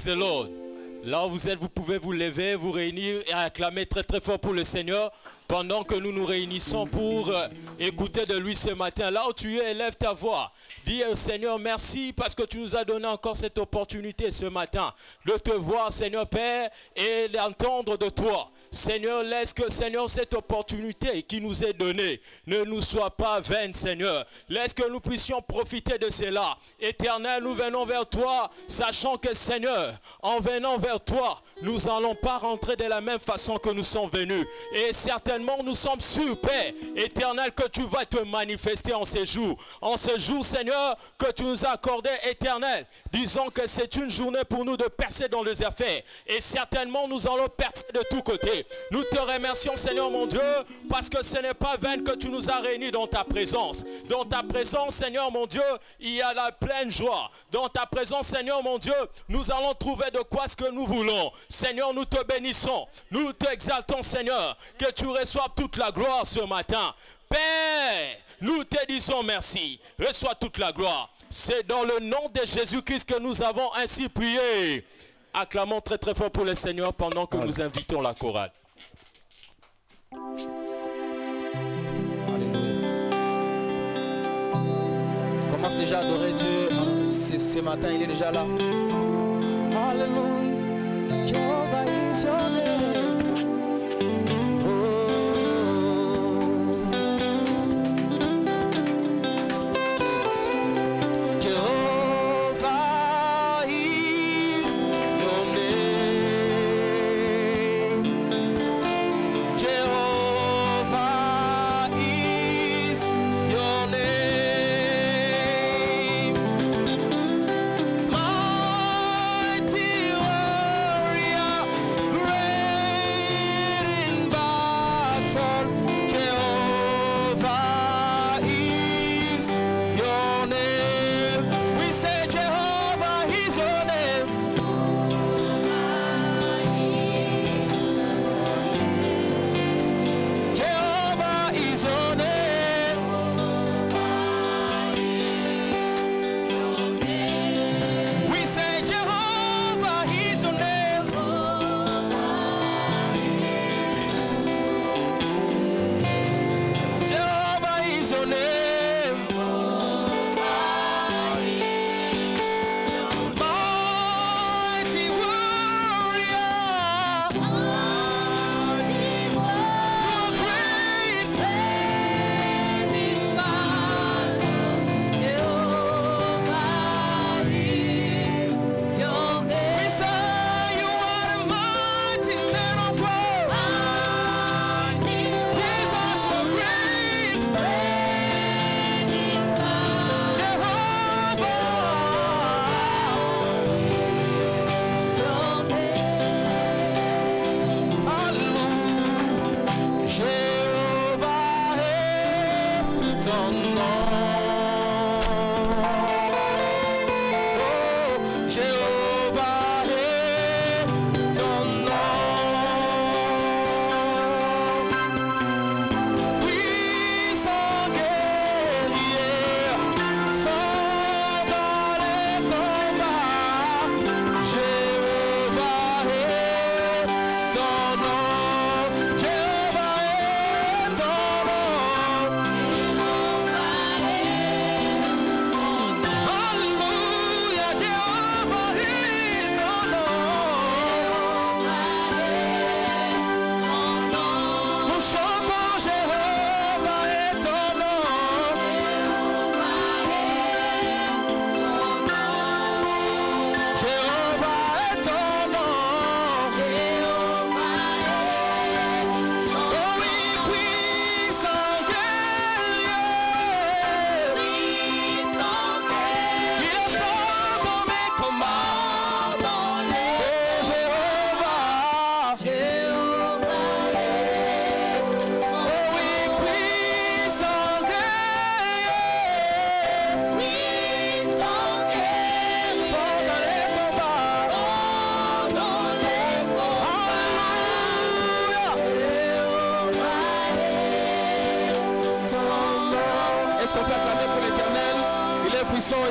Praise the Lord. Là où vous êtes, vous pouvez vous lever, vous réunir et acclamer très très fort pour le Seigneur pendant que nous nous réunissons pour écouter de lui ce matin. Là où tu es, élève ta voix. Dis au Seigneur merci parce que tu nous as donné encore cette opportunité ce matin de te voir, Seigneur Père, et d'entendre de toi. Seigneur, laisse que, Seigneur, cette opportunité qui nous est donnée ne nous soit pas vaine, Seigneur. Laisse que nous puissions profiter de cela. Éternel, nous venons vers toi, sachant que, Seigneur, en venant vers toi, nous n'allons pas rentrer de la même façon que nous sommes venus. Et certainement, nous sommes sûrs, Père, éternel, que tu vas te manifester en ces jours. En ce jour, Seigneur, que tu nous as accordé, éternel. Disons que c'est une journée pour nous de percer dans les affaires. Et certainement, nous allons percer de tous côtés. Nous te remercions, Seigneur mon Dieu, parce que ce n'est pas vain que tu nous as réunis dans ta présence. Dans ta présence, Seigneur mon Dieu, il y a la pleine joie. Dans ta présence, Seigneur mon Dieu, nous allons trouver de quoi ce que nous voulons. Seigneur, nous te bénissons. Nous t'exaltons, Seigneur, que tu reçoives toute la gloire ce matin. Père, nous te disons merci. Reçois toute la gloire. C'est dans le nom de Jésus-Christ que nous avons ainsi prié. Acclamons très très fort pour le Seigneur pendant que nous invitons la chorale. Alléluia. Commence déjà à adorer Dieu. Ce matin, il est déjà là. Alléluia. Jehovah is your name.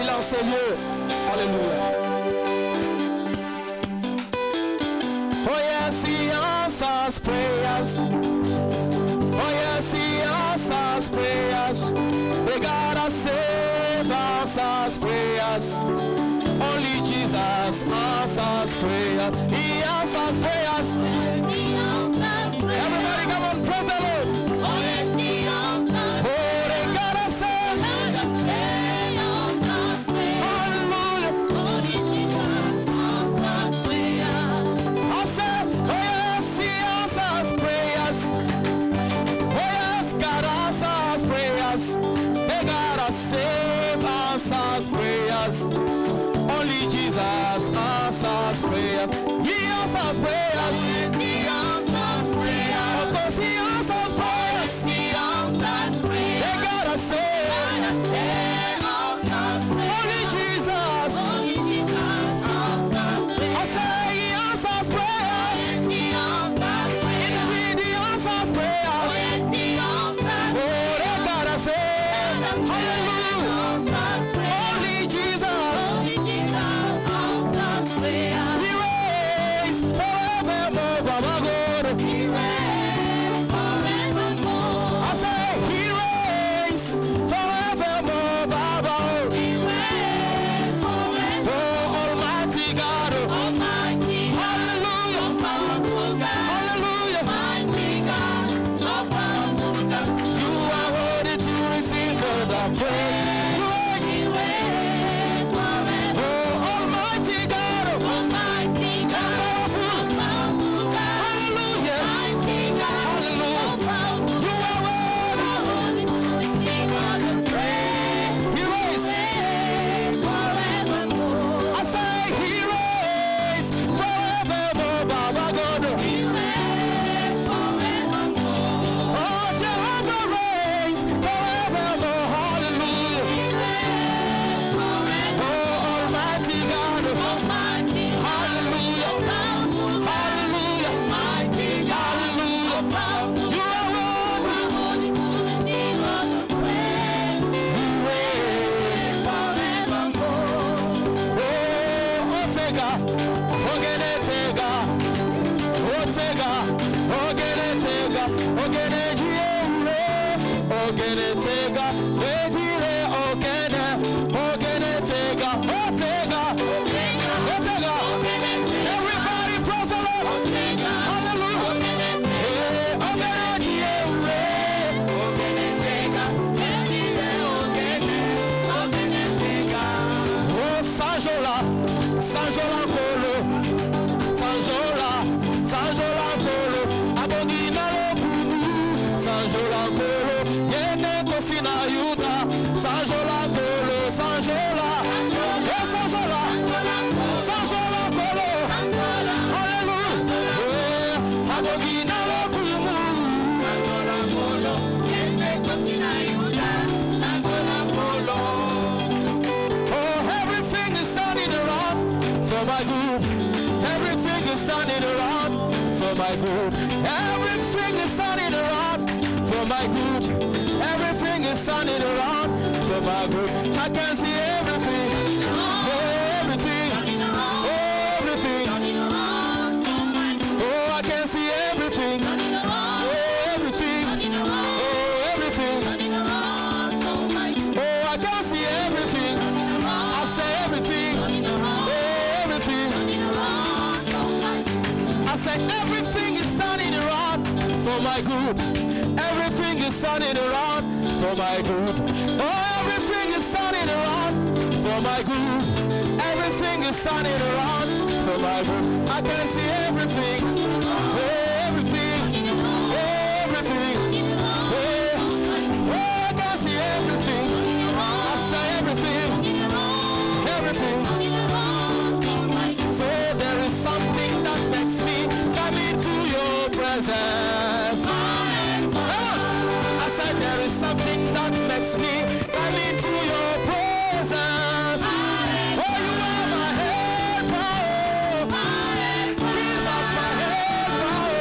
Il est en ces lieux. Alléluia. answers prayers. Oh yes, he answers prayers. The God that saves answers prayers. Only Jesus answers prayers. He answers prayers. Everybody come on, praise the Lord. Oh yes, he answers. Oh, the God that saves. Hallelujah. Only Jesus answers prayers. I said, oh yes, he answers prayers. Oh yes, God answers prayers. The God that saves answers prayers. Only Jesus answers prayers. He answers prayers. Yes, he answers prayers. Of course, he answers prayers. Yes, he answers prayers. The God that saves. Answers prayers. Only Jesus. Only Jesus answers prayers. I say he answers prayers. Yes, he answers prayers. Indeed, he answers prayers. Yes, he answers. Oh, the God that saves. Hallelujah. Only Jesus. Only Jesus answers prayers. He reigns forevermore, Baba God. He reigns forevermore. I say he reigns forevermore, Baba. He reigns forevermore. Oh, Almighty God. Almighty God. Hallelujah. Oh, powerful God. Hallelujah. Mighty God. Oh, powerful God. You are worthy to receive all the praise. He reigns forever. Oh, Almighty God. Almighty God. Powerful. Powerful God. Hallelujah. Mighty God. Hallelujah. Oh, powerful. You are worthy to receive all the praise. He reigns forevermore. I say he reigns forevermore, Baba God. He reigns forevermore. Oh, Jehovah reigns forevermore. Hallelujah. He reigns forevermore. Oh, Almighty God. Almighty God. Hallelujah. Powerful God. Hallelujah. Mighty God. Hallelujah. Powerful. You are worthy to receive all the praise. He reigns forevermore. Oh, Otega, Ogenetega, Otega, Ogenetega, Ogenejire, Ogenetega, Ejire, Ogene, Ogenetega, Otega, Otega. Everybody praise the Lord. Hallelujah. Ogenejire, Ogenetega, Ejire, Ogene, Ogenetega. Oh, Sanjola, Sanjola Polo, Sanjola, Sanjola Polo, Abogina Lokumu, Sanjola Polo, Yene Kofina Yuda, Sanjola Polo, Sanjola, oh Sanjola, Sanjola Polo, hallelujah, Abogina Lokumu, Sanjola Polo, Yene Kofina Yuda, Sanjola Polo. Oh, everything is turning around for my good. Everything is turning around for my good. Everything is turning around for my good. Everything is turning around for my good. I can see everything. Oh, everything. Oh, everything. Oh, I can see everything. Oh, everything. Oh, everything. Oh, I can see everything. I say everything. Oh, everything. I say everything is turning around for my good. Everything is turning around for my good. Oh, everything is turning around for my good. Everything is turning around for my good. I can see everything. Oh, everything. Oh, everything. Oh, oh, I can see everything. I say everything. Everything. So there is something that makes me come into your presence. Come on. I said there is something that makes me come into your presence. Oh, you are my helper. Jesus, my helper.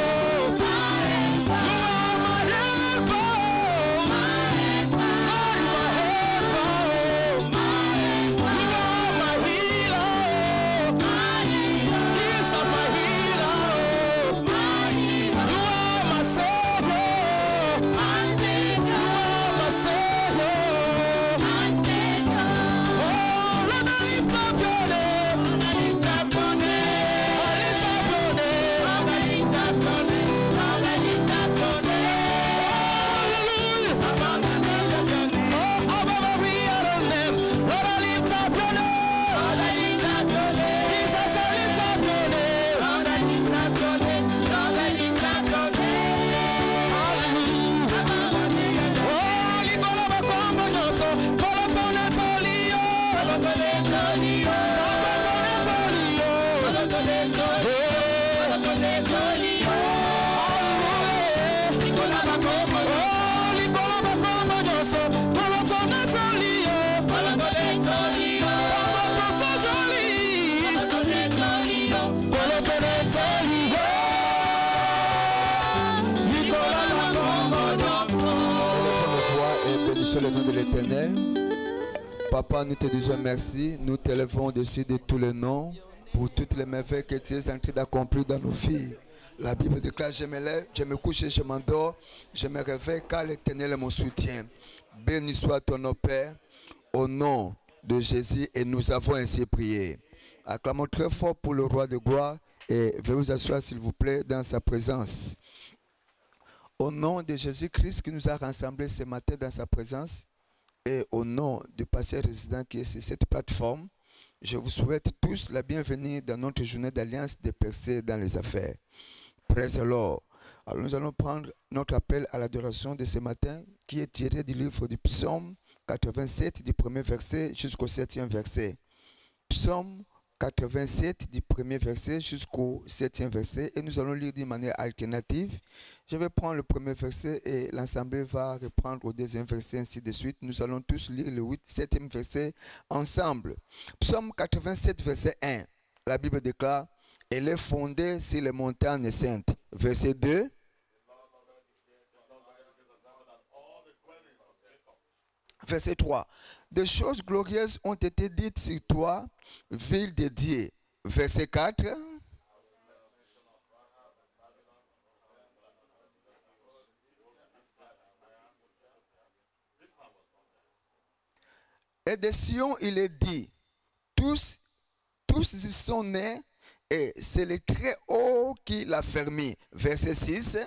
bénissons le nom de l'Éternel. Papa, nous te disons merci. Nous t'élevons au-dessus de tous les noms pour toutes les merveilles que tu es en train d'accomplir dans nos vies. La Bible déclare, je me lève, je me couche et je m'endors. Je me réveille car l'Éternel est mon soutien. Béni soit ton nom, Père, au nom de Jésus. Et nous avons ainsi prié. Acclamons très fort pour le roi de gloire et veuillez vous asseoir s'il vous plaît dans sa présence. Au nom de Jésus-Christ qui nous a rassemblés ce matin dans sa présence et au nom du pasteur résident qui est sur cette plateforme, je vous souhaite tous la bienvenue dans notre journée d'alliance des percées dans les affaires. Praise the Lord. Alors nous allons prendre notre appel à l'adoration de ce matin qui est tiré du livre du psaume 87 du premier verset jusqu'au 7e verset. Psaume 87 du premier verset jusqu'au 7e verset et nous allons lire d'une manière alternative. Je vais prendre le premier verset et l'ensemble va reprendre au deuxième verset, ainsi de suite. Nous allons tous lire le 7e verset ensemble. Psaume 87 verset 1. La Bible déclare, elle est fondée sur les montagnes saintes. Verset 2. Verset 3. Des choses glorieuses ont été dites sur toi, ville de Dieu. Verset 4. Et de Sion, il est dit, tous y sont nés, et c'est le très haut qui l'a fermé. Verset 6.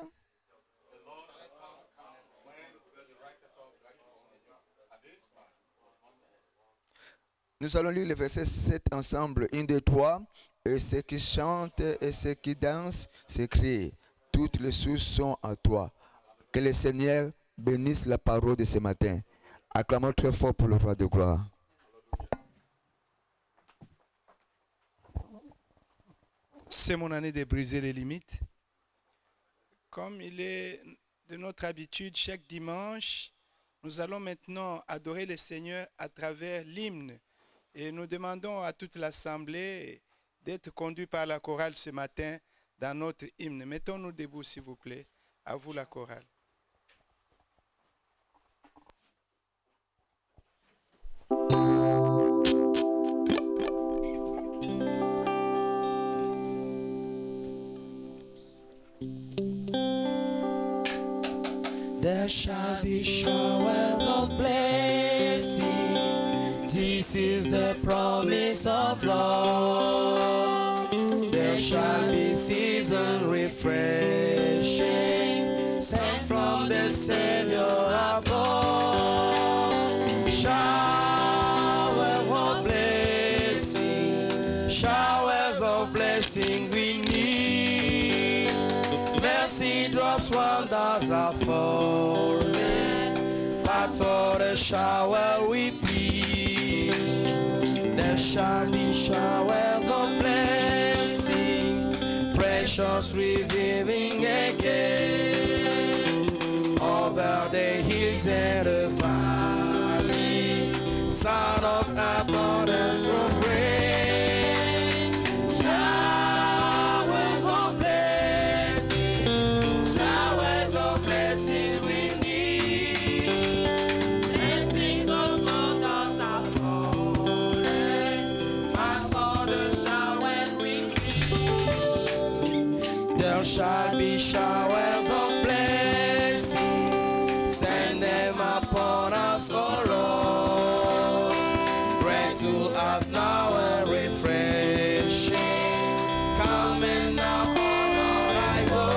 Nous allons lire le verset 7 ensemble. 1, 2, 3. Et ceux qui chantent et ceux qui dansent s'écrient. Toutes les sources sont à toi. Que le Seigneur bénisse la parole de ce matin. Acclamons très fort pour le roi de gloire. C'est mon année de briser les limites. Comme il est de notre habitude, chaque dimanche, nous allons maintenant adorer le Seigneur à travers l'hymne. Et nous demandons à toute l'Assemblée d'être conduit par la chorale ce matin dans notre hymne. Mettons-nous debout, s'il vous plaît. À vous la chorale. There shall be showers of blessing. This is the promise of love. There shall be season refreshing, sent from the Savior above. Showers of blessing we need. Mercy drops while those are falling, but for the shower we plead. There shall be showers of blessing, precious revealing again, over the hills and the valley, son of abundance will rain. Showers of blessings we need. Blessing those mountains are falling, but for the showers we need. There shall be showers of blessing, send them upon us, O Lord. Grant to us now a refreshing, coming now on our arrival.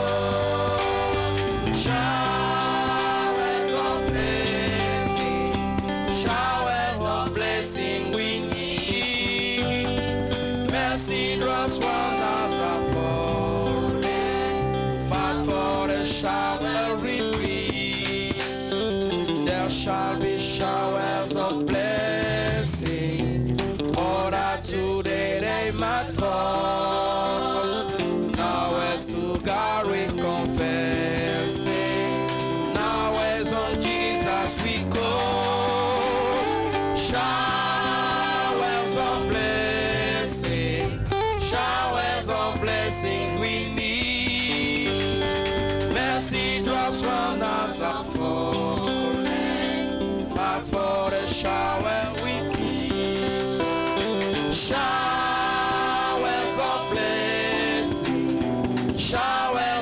Showers of blessing we need. Mercy drops while us are falling, but for the shower we plead. There shall be showers of blessing, poured out today they might fall. Now as to God we confessing, now as on Jesus we call. Showers of blessings we need. Mercy drops round us are falling, but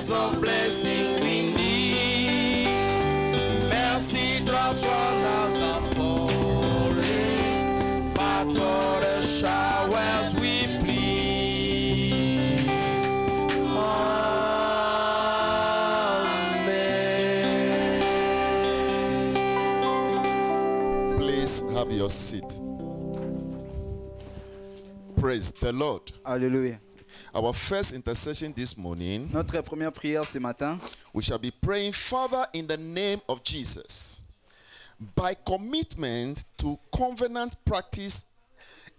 showers of blessing we need. Mercy drops from us are falling, but for the showers we plead. Amen. Please have your seat. Praise the Lord. Alléluia. Our first intercession this morning, Notre première prière ce matin, we shall be praying, Father, in the name of Jesus, by commitment to covenant practice,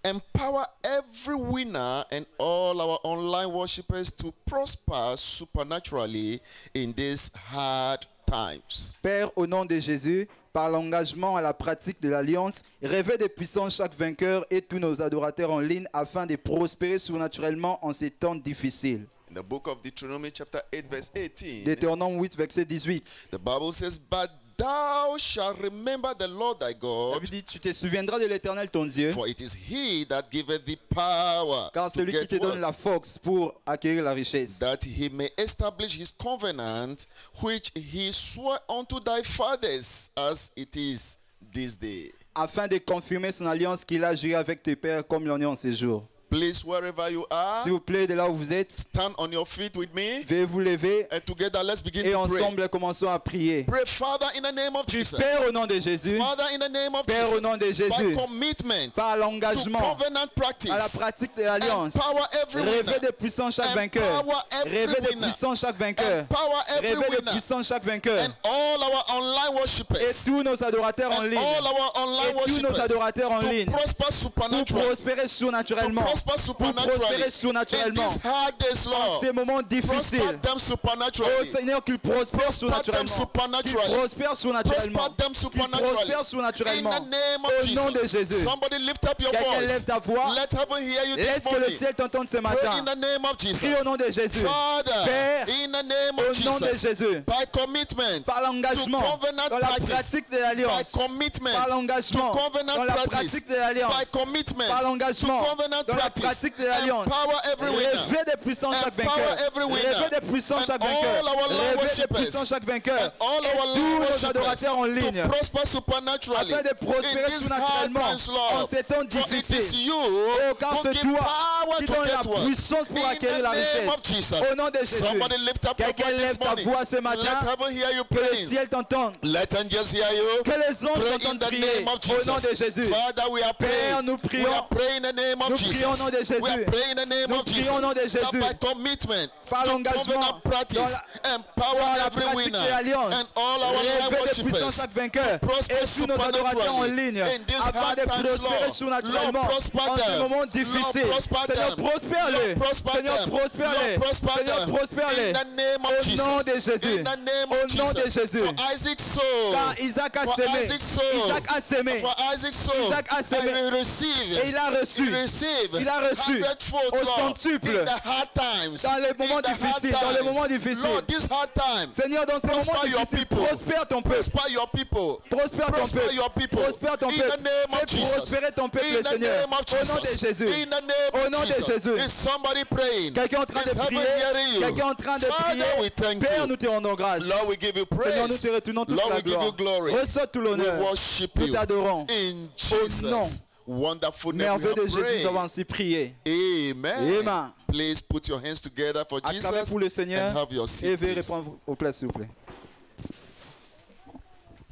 empower every winner and all our online worshippers to prosper supernaturally in these hard times. Père, au nom de Jésus, par l'engagement à la pratique de l'alliance, réveille de puissance chaque vainqueur et tous nos adorateurs en ligne afin de prospérer surnaturellement en ces temps difficiles. In the book of Deuteronomy chapter 8 verse 18, Deutéronome 8, verset 18. the Bible says, but thou shalt remember the Lord thy La God, Bible dit, tu te souviendras de l'Éternel ton Dieu, for it is he that giveth thee power car to celui qui get te donne wealth, la force pour acquérir la richesse, that he may establish his covenant, which he swore unto thy fathers, as it is this day. afin de confirmer son alliance qu'il a juré avec tes pères comme l'on est en ces jours. Please, wherever you are, S'il vous plaît, de là où vous êtes, stand on your feet with me, veuillez vous lever and together let's begin et to pray. ensemble commençons à prier. Pray, Father, in the name of Jesus. Père, au nom de Jésus, Father, in the name of Père, au nom de Jesus, by Jésus, commitment par to l'engagement covenant practice, à la pratique de l'alliance, empower every winner, réveille de puissance chaque vainqueur, empower every réveille de winner, puissance chaque vainqueur, empower every réveille de winner, puissance chaque vainqueur, and all our online et worshippers, tous nos adorateurs en and ligne, all our online et tous nos worshippers, adorateurs en to ligne, prosper pour supernaturally, prospérer to surnaturellement, prosper pour supernaturally, prospérer in surnaturellement, these hard days, en Lord. ces moments difficiles. Prosper them Oh supernaturally. Seigneur, qu'il prospère Prosper them surnaturellement, qu'il supernaturally. prospère surnaturellement, Prosper them qu'il supernaturally. prospère In surnaturellement. the name of Au nom de Jesus. Jésus, Somebody lift up your quelqu'un voice. lève ta voix, Let heaven hear you laisse this que le morning. ciel t'entende ce Pray matin. in the name of Jesus. Prie au nom de Jésus. Father, Père, in the name au of nom de Jesus, Jésus, by commitment par l'engagement to covenant dans la practice, pratique de by l'alliance, commitment par to l'engagement covenant dans la practice, pratique de by l'alliance, commitment par to l'engagement covenant dans la practice, pratique de l'alliance, empower every winner, réveille de puissance chaque empower vainqueur, every winner, réveille de puissance and chaque all vainqueur, our Lord réveille de worshippers, puissance chaque vainqueur, and all et our tous Lord nos worshippers adorateurs en ligne, to prosper supernaturally afin de prospérer in these hard surnaturellement times, Lord. en ces temps For it is difficiles. you Oh, car who c'est give toi power qui to donne get la wealth. puissance pour In acquérir the la name richesse. of Jesus. Au nom de Jésus, Somebody lift up your quelqu'un voice lève this ta morning. voix ce matin, Let heaven hear you que le praying. ciel t'entende, Let angels hear you. que les anges Pray in t'entendent the prier name of au nom de Jesus. Jésus. Father, we are Père, praying. nous We prions. are praying in the name of Nous Jesus. prions au nom de Jésus. We are praying in the name Nous of Jesus. prions au nom de That Jésus. by commitment Par to l'engagement covenant practice, dans empower la every pratique winner de l'alliance, and all our réveille life de puissance worshippers chaque vainqueur prosper et tous nos adorateurs en ligne supernaturally in these afin hard de times, prospérer Lord. surnaturellement Lord, prosper en ces them. moments difficiles. Lord, prosper Seigneur, them. prospère-les. Lord, prosper Seigneur, them. prospère-les. Lord, prosper Seigneur, them. prospère-les. In the name of Au Jesus. nom de Jésus. In the name Au of nom de Jesus. Jésus. For Isaac soul. Car Isaac a For sémé. Isaac soul. Isaac a sémé. For Isaac soul. Isaac a sémé. And he received. Et il a reçu. He received. Il a reçu 100-fold, au Lord. centuple. In the hard times. Dans les moments In the hard difficiles, dans les times. moments difficiles. Lord, this hard time. Seigneur, dans ces moments Prosper your difficiles, people. prospère ton peuple. Prosper your people. Prospère ton Prosper peuple. your people. Prospère ton In peuple. the name of Fais Jesus. prospérer ton peuple, In the Seigneur. name of Au nom de Jesus. Jésus. In the name Au of nom de Jesus. Jésus. Is somebody praying? Quelqu'un est en train Is de heaven prier. hearing you? Quelqu'un est en train de Father, we prier. thank Père, you. nous te rendons grâce. Lord, we give you Seigneur, nous praise. te retournons toute Lord, la we give you gloire. glory. Reçois tout We l'honneur. worship Nous you. t'adorons. In Au nom Jesus' wonderful name we merveilleux de have Jésus, nous avons prayed. ainsi prié. Amen. Amen. Please put your hands together for Acclamez Jesus pour le and Seigneur have your et seat, veuillez please. répondre aux places, s'il vous plaît.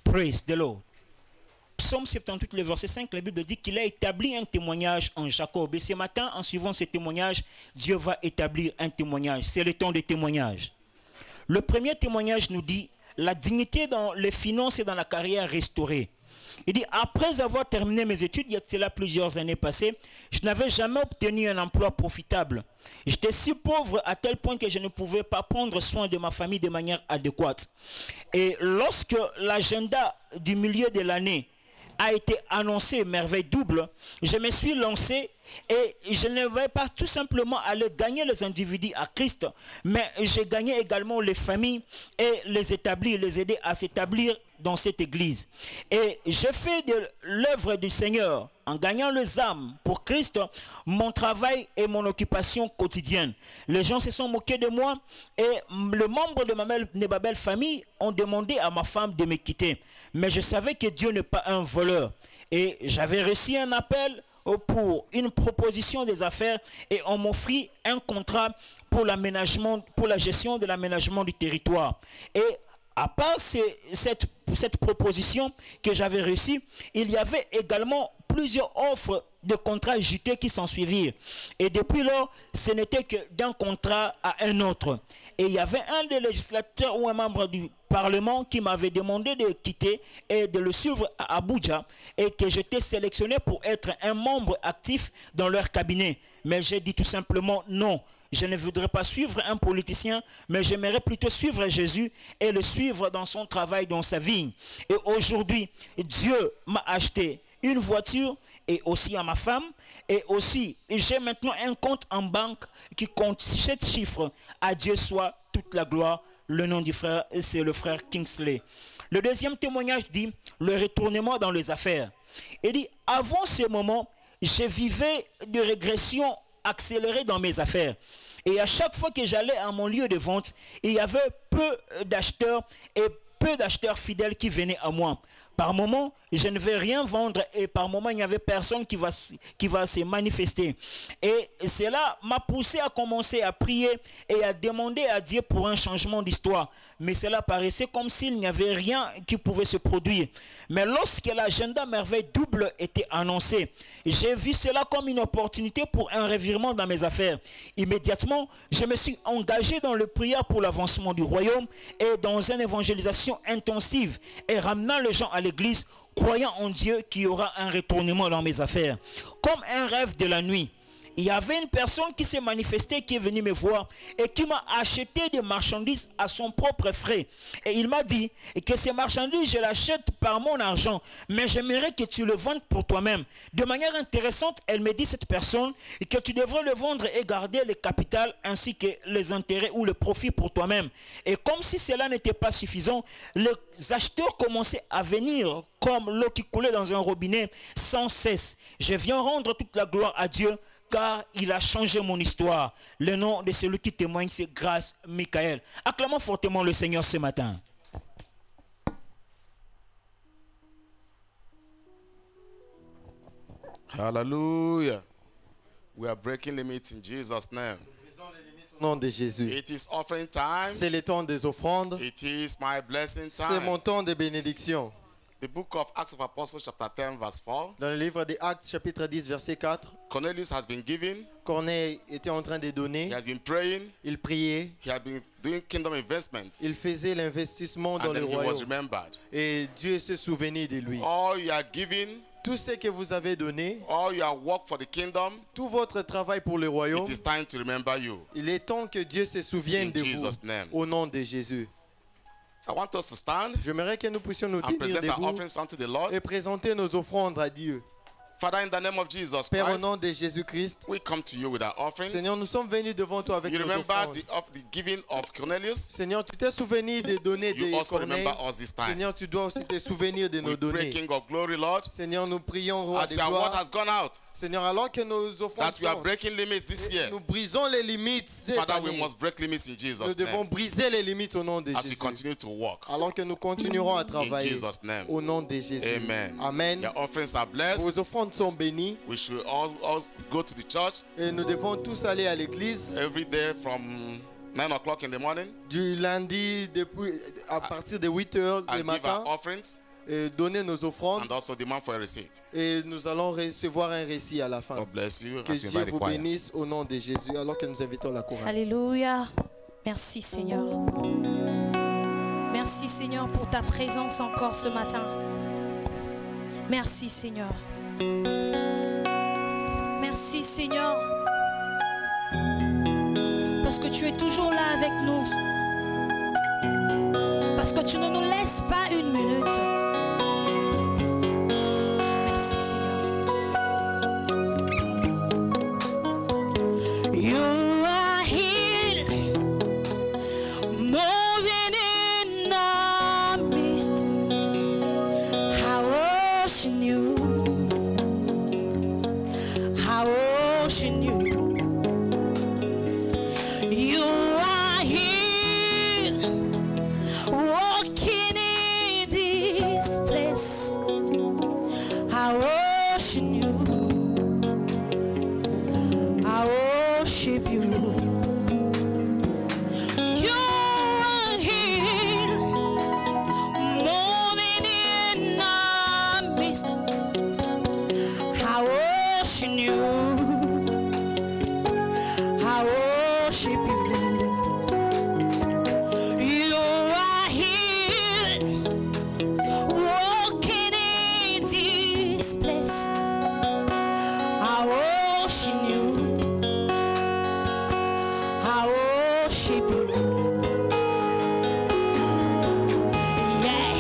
Praise the Lord. Psaume 78, le verset 5, la Bible dit qu'il a établi un témoignage en Jacob. Et ce matin, en suivant ce témoignage, Dieu va établir un témoignage. C'est le temps des témoignages. Le premier témoignage nous dit la dignité dans les finances et dans la carrière restaurée. Il dit, après avoir terminé mes études, il y a de cela plusieurs années passées, je n'avais jamais obtenu un emploi profitable. J'étais si pauvre à tel point que je ne pouvais pas prendre soin de ma famille de manière adéquate. Et lorsque l'agenda du milieu de l'année a été annoncé, merveille double, je me suis lancé Et je ne vais pas tout simplement aller gagner les individus à Christ, mais j'ai gagné également les familles et les établir, les aider à s'établir dans cette église. Et j'ai fait de l'œuvre du Seigneur en gagnant les âmes pour Christ mon travail et mon occupation quotidienne. Les gens se sont moqués de moi et les membres de ma belle famille ont demandé à ma femme de me quitter. Mais je savais que Dieu n'est pas un voleur. Et j'avais reçu un appel pour une proposition des affaires et on m'offrit un contrat pour l'aménagement, pour la gestion de l'aménagement du territoire. Et à part cette proposition que j'avais reçue, il y avait également plusieurs offres de contrats JT qui s'en suivirent. Et depuis lors, ce n'était que d'un contrat à un autre. Et il y avait un des législateurs ou un membre du Parlement qui m'avait demandé de quitter et de le suivre à Abuja et que j'étais sélectionné pour être un membre actif dans leur cabinet. Mais j'ai dit tout simplement non. Je ne voudrais pas suivre un politicien, mais j'aimerais plutôt suivre Jésus et le suivre dans son travail, dans sa vigne. Et aujourd'hui, Dieu m'a acheté une voiture et aussi à ma femme. Et aussi, j'ai maintenant un compte en banque qui compte 7 chiffres. À Dieu soit toute la gloire. Le nom du frère, c'est le frère Kingsley. Le deuxième témoignage dit le retournement dans les affaires. Il dit, avant ce moment, je vivais de régression accélérée dans mes affaires. Et à chaque fois que j'allais à mon lieu de vente, il y avait peu d'acheteurs et peu d'acheteurs fidèles qui venaient à moi. Par moment, je ne vais rien vendre et par moment, il n'y avait personne qui va se manifester. Et cela m'a poussé à commencer à prier et à demander à Dieu pour un changement d'histoire. Mais cela paraissait comme s'il n'y avait rien qui pouvait se produire. Mais lorsque l'agenda merveille double était annoncé, j'ai vu cela comme une opportunité pour un revirement dans mes affaires. Immédiatement, je me suis engagé dans le prière pour l'avancement du royaume et dans une évangélisation intensive et ramenant les gens à l'église, croyant en Dieu qu'il y aura un retournement dans mes affaires. Comme un rêve de la nuit, il y avait une personne qui s'est manifestée, qui est venue me voir et qui m'a acheté des marchandises à son propre frais. Et il m'a dit que ces marchandises, je l'achète par mon argent, mais j'aimerais que tu le vendes pour toi-même. De manière intéressante, elle me dit, cette personne, que tu devrais le vendre et garder le capital ainsi que les intérêts ou le profit pour toi-même. Et comme si cela n'était pas suffisant, les acheteurs commençaient à venir comme l'eau qui coulait dans un robinet sans cesse. Je viens rendre toute la gloire à Dieu, car il a changé mon histoire. Le nom de celui qui témoigne, c'est Grâce Michael. Acclamons fortement le Seigneur ce matin. Hallelujah. We are breaking limits in Jesus' name. Au nom de Jésus. It is offering time. C'est le temps des offrandes. It is my blessing C'est time. mon temps de bénédiction. The book of Acts of Apostles, chapter 10, verse 4. Dans le livre des Actes, chapitre 10, verset 4, Cornelius has been giving. Corneille était en train de donner. He has been praying. Il priait. He had been doing kingdom investments. Il faisait l'investissement dans And le then he was royaume. remembered. Et Dieu se souvenait de lui. All you are giving, Tout ce que vous avez donné, all your work for the kingdom, tout votre travail pour le royaume, it is time to remember you. il est temps que Dieu se souvienne In de Jesus' vous. name. Au nom de Jésus. I want us to stand J'aimerais que nous puissions nous and tenir present our debout offerings unto the Lord. et présenter nos offrandes à Dieu. Father, in the name of Jesus Père, au Christ, nom de Jésus-Christ, we come to you with our offerings. Seigneur, nous sommes venus devant toi avec You nos remember offrandes. the giving of Cornelius. Seigneur, tu t'es souvenu de donner You des also corneilles. remember us this time. Seigneur, tu dois aussi te souvenir de nos We pray, données. King of Glory, Lord, Seigneur, nous prions, roi as de your word gloire. has gone out, Seigneur, alors que nos offrandes that we are sont, breaking limits this year. nous brisons les limites cette Father, we année. must break limits in Nous Jesus' devons name briser les limites au nom de as we Jésus. continue to walk. Alors que nous continuerons à In travailler Jesus' name. au nom de Jésus. Amen. Amen. Your offerings are blessed. Vos offrandes sont bénies We should all go to the church et nous devons tous aller à l'église every day from 9 o'clock in the morning du lundi à partir de 8 heures le and give matin our offerings et donner nos offrandes and also demand for a receipt. et nous allons recevoir un récit à la fin. God bless you Que as we Dieu invite the vous choir. bénisse au nom de Jésus alors que nous invitons la chorale. Alléluia. Merci Seigneur. Merci Seigneur pour ta présence encore ce matin. Merci Seigneur. Merci Seigneur. Parce que tu es toujours là avec nous. Parce que tu ne nous laisses pas une minute. Merci Seigneur. You are here, walking in this place. I worship you. I worship you. You are here, moving in our midst. I worship you. I worship you. You are here, walking in this place. I worship you. I worship you. Yeah,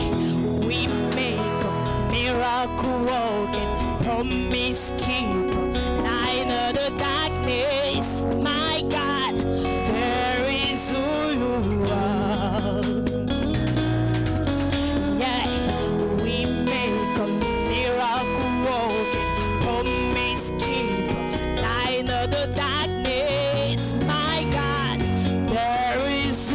we make a miracle walking, promise keeper, light of the darkness. My God, there is who you are. Yeah, we make a miracle walking, promise keeper, light of the darkness. My God, there is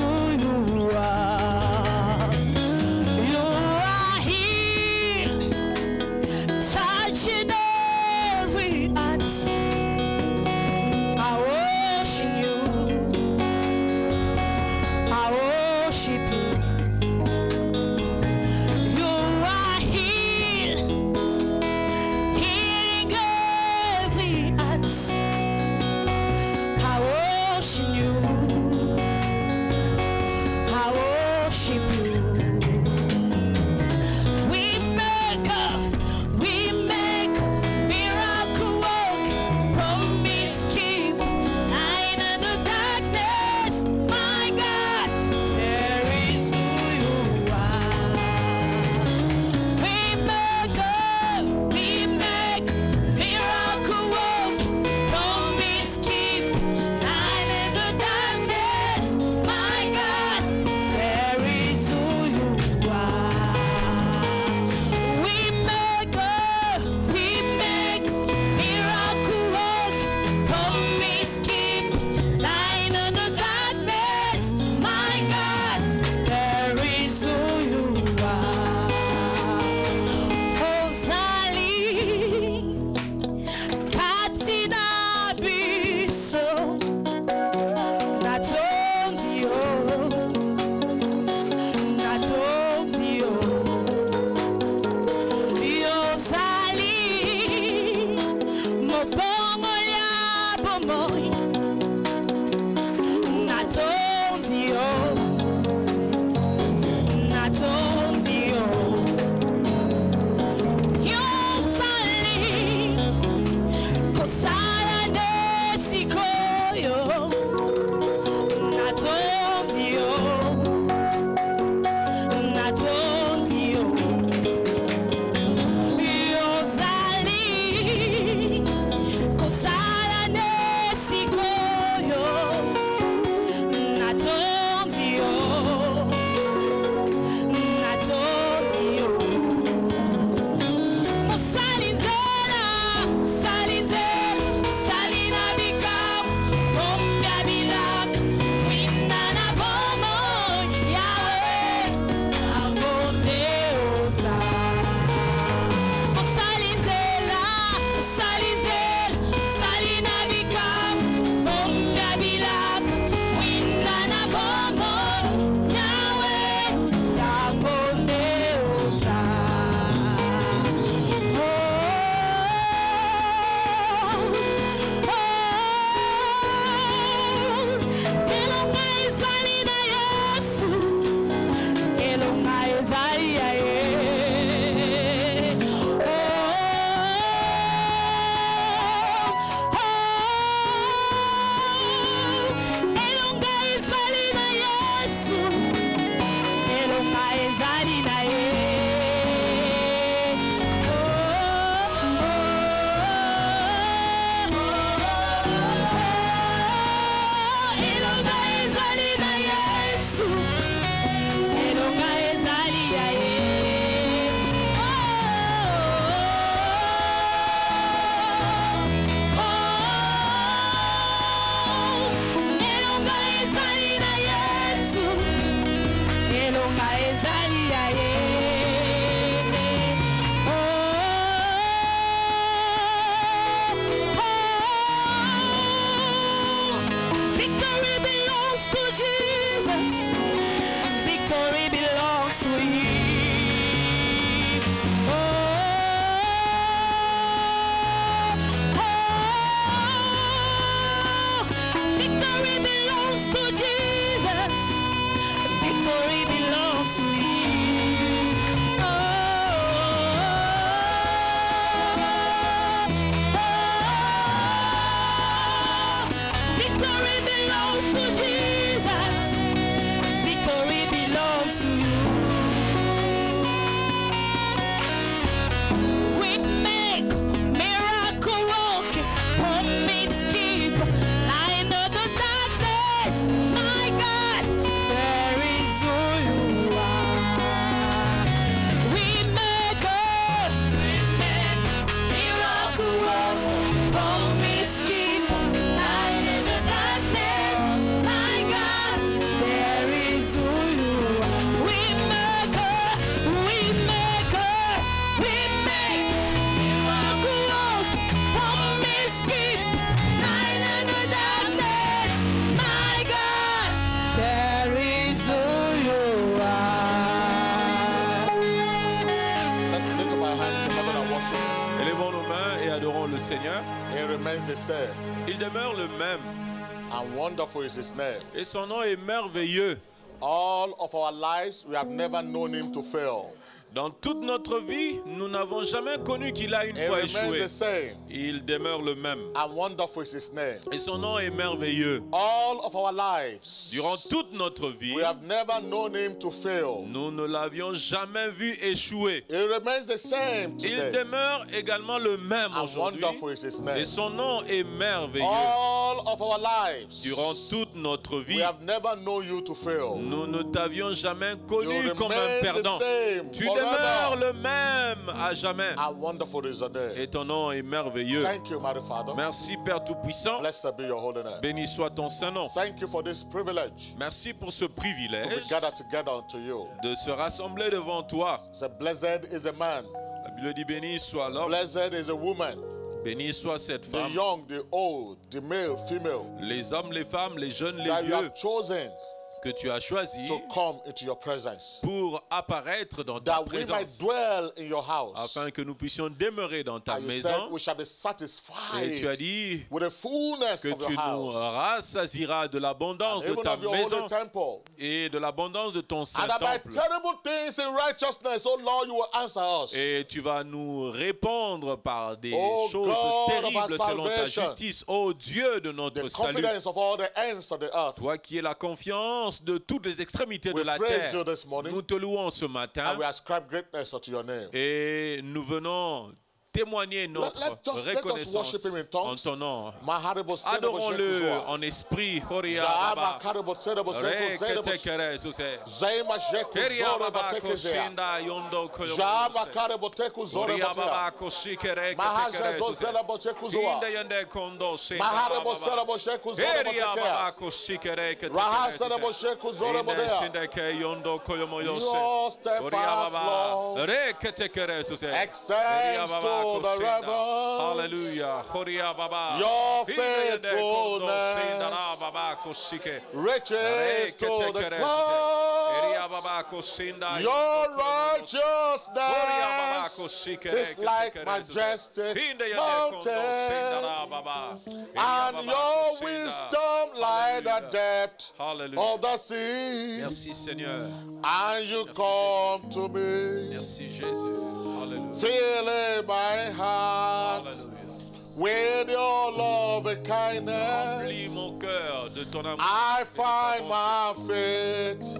the same. Il demeure le même. And wonderful is his name. Et son nom est merveilleux. All of our lives, we have never known him to fail. Dans toute notre vie, nous n'avons jamais connu qu'il a une He fois remains échoué. the same. Il demeure le même. And wonderful is his name. Et son nom est merveilleux. All of our lives, Durant toute notre vie, we have never known him to fail. nous ne l'avions jamais vu échouer. He remains the same Il today. demeure également le même And aujourd'hui. wonderful is his Et name. son nom est merveilleux. All of our lives, Durant toute notre we vie, have never known you to fail. nous ne t'avions jamais You connu comme un remain the perdant. same Tu forever. demeures le même à jamais. And wonderful is your name. Et ton nom est merveilleux. Thank you, mighty Father. Merci Père Tout-Puissant. Blessed be your holy name. Béni soit ton saint nom. Thank you for this privilege Merci pour ce to be privilège gathered together unto you. de se rassembler devant toi. Say, blessed is a man, La Bible dit béni soit l'homme, blessed is a woman, béni soit cette the femme. young, the old, the male, female, Les hommes, les femmes, les jeunes, les that you vieux have chosen que tu as choisis to come into your presence, pour apparaître dans ta that we might présence, dwell in your house. afin que nous puissions demeurer dans ta And you said maison. we shall be Et tu as satisfied dit with the fullness que of your tu nous house, rassasiras de l'abondance de even ta of your maison holy temple. et de l'abondance de ton saint And that by temple. terrible things in righteousness, oh Lord, you will answer us. Et tu vas nous répondre par des Oh choses God of our terribles selon ta salvation. justice. Ô Dieu de notre The salut, confidence of all the ends of the earth. toi qui es la confiance de toutes les extrémités de We la praise terre, you this morning. nous te louons ce matin And we ascribe greatness unto your name. et nous venons témoigner notre Let us reconnaissance worship him in tongues. en ton nom. Maharebo Adorons-le Sedebo en esprit. Horia Jama Baba. Karebo Sedebo Sedebo Sedebo Reketekere suse. Zaima Jeku Keria Zore Baba Batekezea. koshinda yondo Jama koyomose. Karebo Teku Zore Horia Batea. Baba koshikere Mahaja ketekere Zo suse. Zelebo Cheku Zoa. Inda yende kondo shinda Maharebo Baba. Sedebo Sheku Zore Keria Baba Batekea. koshikere ketekere Raha suse. Sedebo Sheku Zore Inde Bodea. shinde ke yondo koyomoyose. Your steadfast Horia Baba. love Reketekere suse. extends to the river. Hallelujah. Horia Baba. Your Inda yende kondo faithfulness shinda Baba koshike. reaches to the clouds. Your righteousness is like majestic mountains, and your wisdom like the depth Hallelujah. of the sea. Merci Seigneur. And you come to me, Merci Jésus. Hallelujah. filling my heart Hallelujah. with your love and kindness. Remplis mon cœur de ton amour. I et de ta find bonté. my faith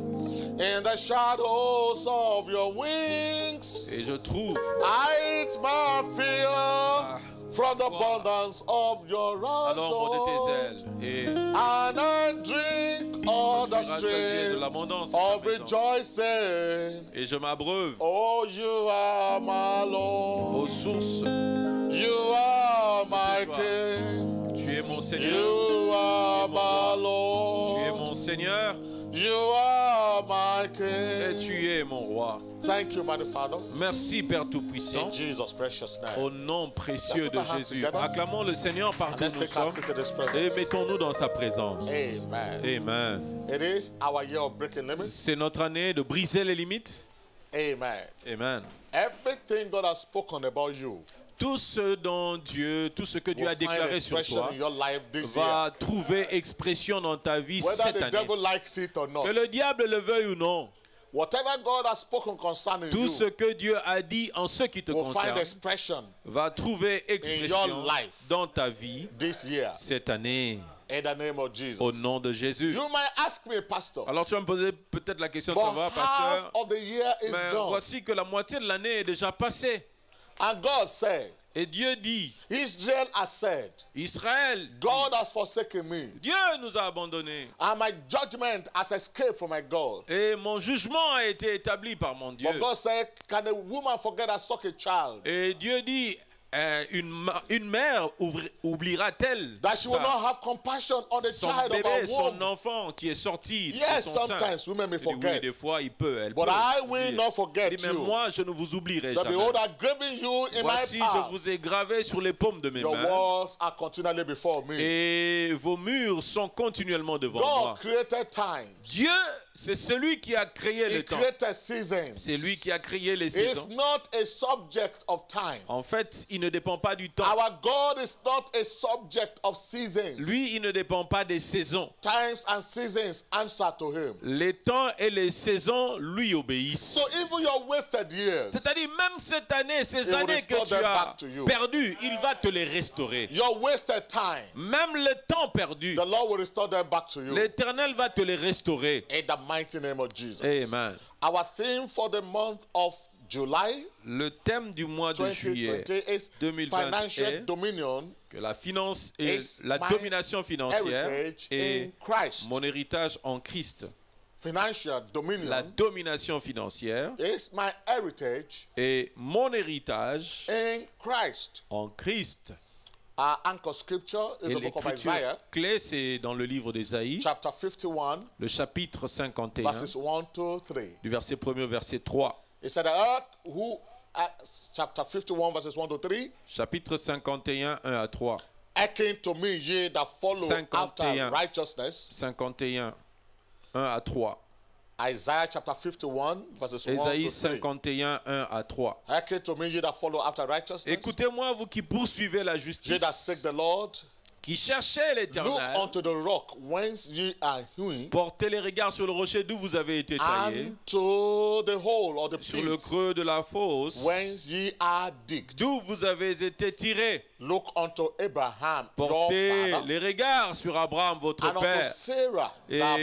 in the shadows of your wings. Et je trouve I eat my fill from the Toi. abundance of your à l'ombre de soul. tes ailes. Et And I drink all je the suis rassasié de stream l'abondance de of ta maison. rejoicing. Et je m'abreuve Oh, you are my Lord. aux sources. You are my toi. King. Tu es mon Seigneur. You are my Tu es Lord. mon Seigneur You are my et King. tu es mon roi. Thank you, mighty Father. Merci Père Tout-Puissant. In Jesus' precious name. Au nom précieux Let's de put our hands Jésus. together. Acclamons le Seigneur And partout où let's nous take our sommes seat in His et presence. mettons-nous dans sa présence. Amen. Amen. It is our year of breaking limits. C'est notre année de briser les limites. Amen. Amen. Everything God has spoken about you Tout ce dont Dieu, tout ce que Dieu will a find déclaré sur expression toi in your life this year. va trouver expression dans ta vie Whether cette the année. devil likes it or not. Que le diable le veuille ou non, Whatever God has spoken concerning tout ce you que Dieu a dit en ce qui te will find concerne expression va trouver expression life. dans ta vie this year. cette année. In the name of Jesus. Au nom de Jésus. You might ask me, Pastor, Alors tu vas me poser peut-être la question de but savoir, half pasteur, of the year is mais gone. voici que la moitié de l'année est déjà passée. And God said, Et Dieu dit, Israel has said, Israël, God has forsaken me, Dieu nous a abandonnés. and my judgment has escaped from my God. Et mon jugement a été établi par mon Dieu. But God said, can a woman forget that suck a child? Et Dieu dit, une mère oubliera-t-elle That she will not have compassion on the son child of bébé, her son womb? enfant qui est sorti de Yes, son sein? sometimes women may Il dit, oui, forget. des fois, elle peut But I will oublier. not forget Il dit, mais you. moi, je ne vous oublierai So jamais. behold, I've given you in Voici, my je power. vous ai gravé sur les paumes de mes Your mains. walls are continually before me. Et vos murs sont continuellement devant moi. God created time. Dieu, c'est celui qui a créé He le temps. created seasons. C'est lui qui a créé les It's saisons. not a subject of time. En fait, il ne dépend pas du temps. Our God is not a subject of seasons. Lui, il ne dépend pas des saisons. Times and seasons answer to him. Les temps et les saisons lui obéissent. So even your wasted years, C'est-à-dire même cette année, ces will années que restore tu them as back to you. perdues, il va te les restaurer. your wasted time, Même le temps perdu, the Lord will restore them back to you. l'Éternel va te les restaurer. In the mighty name of Jesus. Amen. Our theme for the month of July Le thème du mois de juillet 2020 is 2020 financial est dominion que la finance et is la my domination financière heritage est in Christ. mon héritage en Christ. Financial dominion La domination financière is my heritage est mon héritage in Christ. en Christ. Our anchor scripture is Et the book of l'écriture Isaiah, clé, c'est dans le livre d'Ésaïe, chapter 51, le chapitre 51, verses 1 to 3. du verset 1er au verset 3. It said, the earth who, chapter 51, verses 1 to 3, Chapitre 51, 1 à 3. hearken to me, ye that follow 51. after righteousness. 51, 1 à 3. Isaiah chapter 51, verses 1 Ésaïe to 3. 51, 1 à 3. Hearken to me, ye that follow after righteousness. Écoutez-moi, vous qui poursuivez la Ye justice, that seek the Lord, qui cherchez look l'Éternel, unto the rock whence ye are hewn, portez les regards sur le rocher d'où vous avez été taillés, and to the hole or the sur le pit creux de la fosse, whence ye are digged. d'où vous avez été tirés. Look unto Abraham, Portez your father, les regards sur Abraham, votre and unto père, Sarah, that bare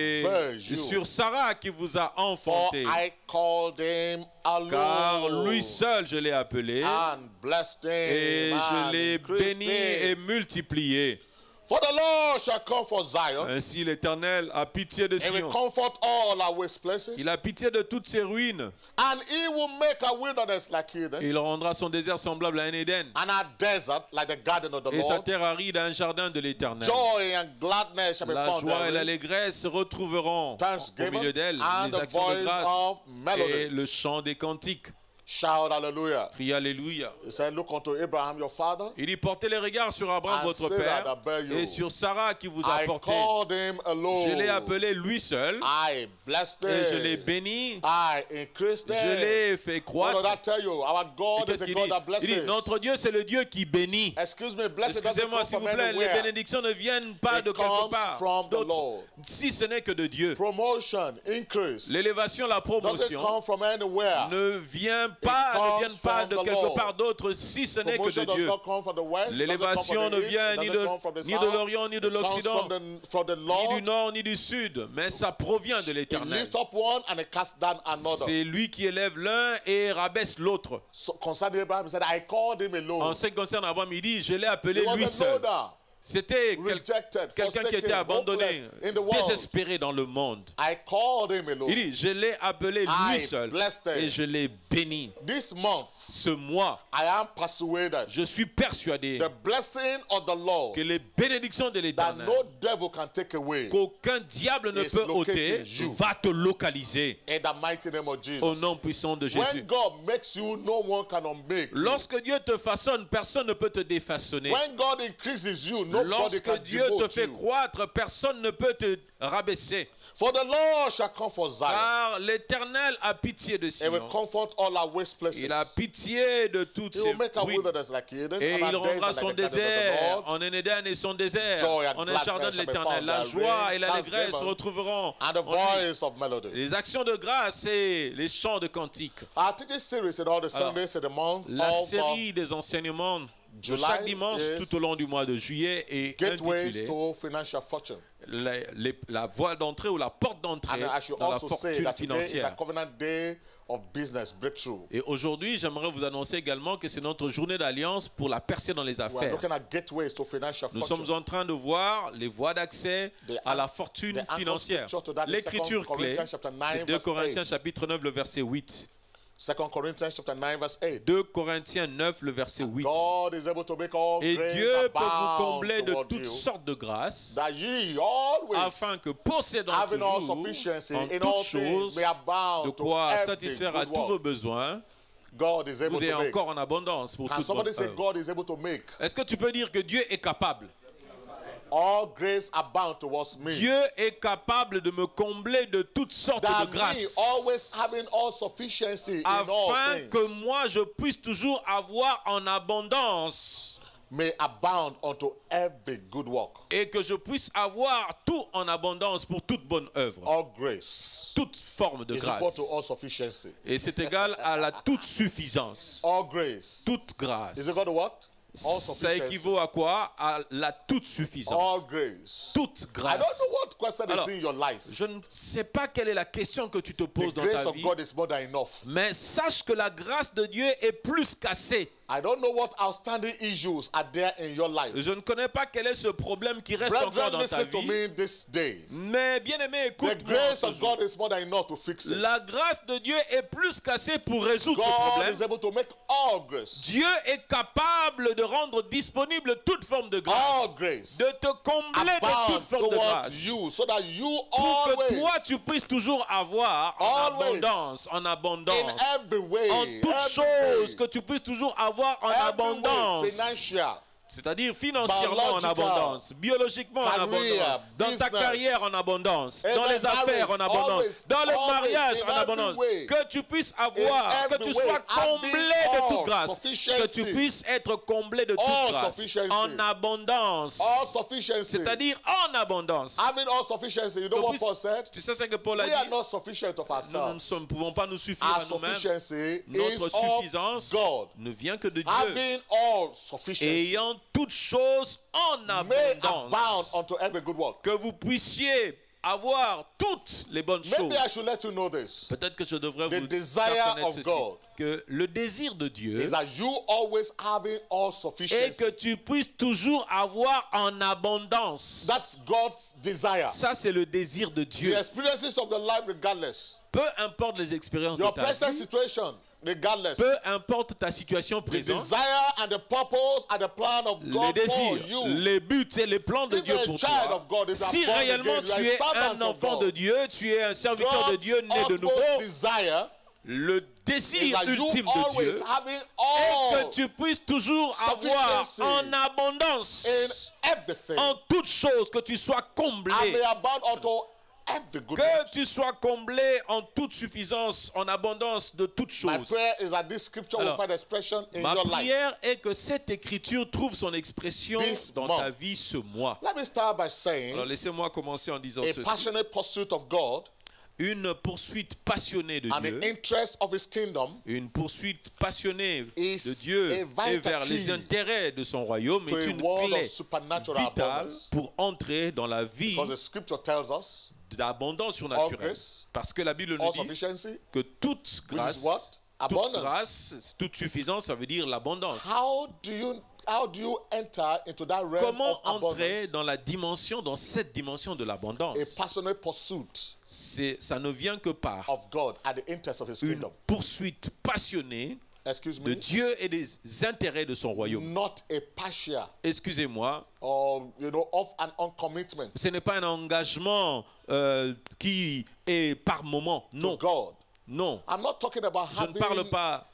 et you. sur Sarah qui vous a For enfanté. I called him Car alone, lui seul je l'ai appelé, and blessed him, et je and l'ai increased béni him. et multiplié. For the Lord shall come for Zion, Ainsi l'Éternel a pitié de and will Sion. comfort all our waste places, Il a pitié de toutes ses ruines. and he will make a wilderness like Eden, Et il rendra son désert semblable à un Éden, and a desert like the garden of the et sa Lord. terre aride à un jardin de l'Éternel. Joy and gladness shall be La found joie et therein, l'allégresse se retrouveront au thanksgiving milieu d'elle, and les the actions de voice grâce of et melody. le chant des cantiques. Shout hallelujah. Criez Alléluia. He said, look unto Abraham your father, Il dit, portez les regards sur Abraham, and votre Sarah père, that bare you. et sur Sarah qui vous a I porté. called him alone. Je l'ai appelé lui seul, I blessed et je l'ai him. béni, I increased je him. l'ai fait What does croître. that tell you? Our Et God is qu'est-ce a qu'il God dit? that blesses. Il dit, notre Dieu, c'est le Dieu qui bénit. Excuse me, blessed doesn't Excusez-moi, come s'il vous from plaît, les anywhere. bénédictions ne viennent pas It de quelque comes part from the d'autre, Lord. si ce n'est que de Dieu. Promotion, increase, L'élévation, la doesn't promotion come from anywhere. ne viennent comes pas de from the quelque Lord. part d'autre, si ce n'est que Promotion de does Dieu. not come from the west, doesn't come L'élévation from ne the east, vient ni doesn't come from the de south. l'Orient ni de It comes l'Occident, from the ni Lord. du Nord ni du Sud, mais ça provient de He l'Éternel. lifts up one and he casts down another. C'est lui qui élève l'un et rabaisse l'autre. So, concerning Abraham, he said, I called him En alone. ce qui concerne Abraham, il dit, je l'ai appelé He was lui a seul. loader, C'était rejected, quelqu'un qui était forsaken, abandonné, hopeless in the world. désespéré dans le monde. I called him alone. Il dit, je l'ai appelé lui I seul blessed him. et je l'ai béni. This month, Ce mois, I am persuaded je suis persuadé the blessing of the Lord que les bénédictions de that l'Éternel, no devil can take away qu'aucun diable ne is peut ôter, locating you. va te localiser in the mighty name of Jesus. au nom puissant de Jésus. When God makes you, no one can unmake you. Lorsque Dieu te façonne, personne ne peut te défaçonner. When God increases you, nobody Lorsque can Dieu te demote fait you. croître, personne ne peut te rabaisser. For the Lord shall comfort Zion. Car l'Éternel a pitié de He will Sion. comfort all our waste places. Il a pitié de toutes He ses will make a ruines. wilderness like Eden, Et and il our days rendra are son like the garden of the désert Lord. en un Éden et son désert Joy and en un gladness jardin de shall be l'Éternel. found La therein, joie et l'allégresse se thanksgiving, retrouveront and the en lui. voice of melody. Les actions de grâce et les chants de cantiques. Our teaching series in all the Sundays in the month La of série des enseignements de July chaque dimanche is tout au long du mois de juillet est Gateways intitulée to Financial Fortune. la voie d'entrée ou la porte d'entrée And I should dans la also say fortune that today is a financière. covenant day of business breakthrough. Et aujourd'hui, j'aimerais vous annoncer également que c'est notre journée d'alliance pour la percée dans les We are affaires. looking at gateways to financial Nous fortune. sommes en train de voir les voies d'accès à la fortune the anchor financière. scripture to that is L'écriture 2 clé, Corinthians chapter 9, c'est 2 verse Corinthiens 8. chapitre 9, le verset 8. 2 Corinthians chapter 9 verse 8. 2 Corinthiens 9, le verset 8. God is able to make all Et grace Dieu peut vous abound combler de toward toutes you, sortes de grâces, that ye always, afin que possédant having all toujours sufficiency en in toutes all things, choses may abound de to quoi every satisfaire à good tous vos work. besoins, God is able vous ayez to make. encore en abondance pour Can toute somebody bonne say œuvre. God is able to make Est-ce que tu peux dire que Dieu est capable all grace abound towards me. Dieu est capable de me combler de toutes sortes That de me grâces. always having all sufficiency in all Afin things que moi je puisse toujours avoir en abondance. may abound unto every good work. Et que je puisse avoir tout en abondance pour toute bonne œuvre. All grace Toute forme de is equal grâce. to all sufficiency. Et c'est égal à la toute suffisance. All grace Toute grâce. is equal to what? All Ça sufficiency. équivaut à quoi? À la toute All suffisance. grace. Toute I don't grâce. know what question Alors, is in your life. Je ne sais pas quelle est la question que tu te The poses dans grace ta of vie. God is more than enough. Mais sache que la grâce de Dieu est plus qu'assez. I don't know what outstanding issues are there in your life. Je ne connais pas quel est ce problème qui reste encore Brethren, dans ta listen to vie. me this day. Mais bien aimé, The écoute-moi. grace ce of jour. God is more than enough to fix it. La grâce de Dieu est plus qu'assez pour résoudre ce God problème. is able to make all grace. Dieu est capable de rendre disponible toute forme de All grâce. grace. De te combler de Abound toute forme de towards grâce. you so that you Pour que always, toi, tu puisses toujours avoir en Always. abondance, en in abondance. every way, En toutes every choses, que tu puisses toujours avoir en way, abondance. financial, C'est-à-dire financièrement en Biological, abondance, biologiquement en career, abondance, dans ta business, carrière en abondance, in dans the les affaires en marriage, abondance, always, dans le always, mariage in en every abondance, way, que tu puisses avoir, que every tu way, sois comblé having de toute all grâce, que sufficiency, tu puisses être comblé de toute all grâce, sufficiency, en abondance, all sufficiency. c'est-à-dire en abondance. Having all sufficiency, you know Que what puisse- Paul said? Tu sais ce que Paul a We are dit? not sufficient of Nous ourselves. ne pouvons pas nous suffire Our à nous-mêmes. sufficiency Notre is of suffisance God. ne vient que de Dieu. Having all sufficiency Ayant toutes choses en may abound abondance, unto every good work. que vous puissiez avoir toutes les bonnes choses. Maybe I should let you know this. Peut-être que je devrais The vous desire faire connaître of ceci, God que le désir de Dieu Is that you always having all est sufficiency. que tu puisses toujours avoir en abondance. That's God's desire. Ça, c'est le désir de The Dieu. experiences of your life, regardless. Peu importe les expériences de Your ta present vie, situation, regardless. peu importe ta situation The présente, desire and the purpose and the plan of les God for désirs, you. les buts et les plans de If Dieu you're a pour child toi. of God, if you are Si born réellement again, you are tu a es servant un of enfant God. de Dieu, tu es un serviteur de God's Dieu né de utmost nouveau, desire le is désir that you ultime de always Dieu having est all que tu puisses toujours avoir sufficiency en abondance, in everything. en toutes choses, que tu sois And comblé, may abound unto every good que work. tu sois comblé en toute suffisance, en abondance de toutes My choses. prayer is that this scripture will Alors, find expression in Ma your life. prière est que cette écriture trouve son expression This dans month. ta vie ce mois. Let me start by Alors saying laissez-moi commencer en disant a ceci. passionate pursuit of God Une poursuite passionnée de and Dieu, the interest of his kingdom une poursuite passionnée is de Dieu a vital et vers les key intérêts de son royaume to est a une world clé of supernatural vitale abundance. pour entrer dans la vie Because the scripture tells us d'abondance surnaturelle. grace, Parce que la Bible nous all dit sufficiency. que toute is grâce, what? toute Abundance. grâce, toute suffisance, ça veut dire l'abondance. How do you enter into that realm Comment of entrer abundance? dans la dimension, dans cette dimension de A l'abondance? passionate pursuit Ça ne vient que par of God at the interest of his une kingdom. poursuite passionnée Excuse de me. Dieu et des intérêts de son royaume. Not a partial Excusez-moi, or off and on commitment ce n'est pas un engagement qui est par moment. to Non, God. non. I'm not talking about Je ne parle pas.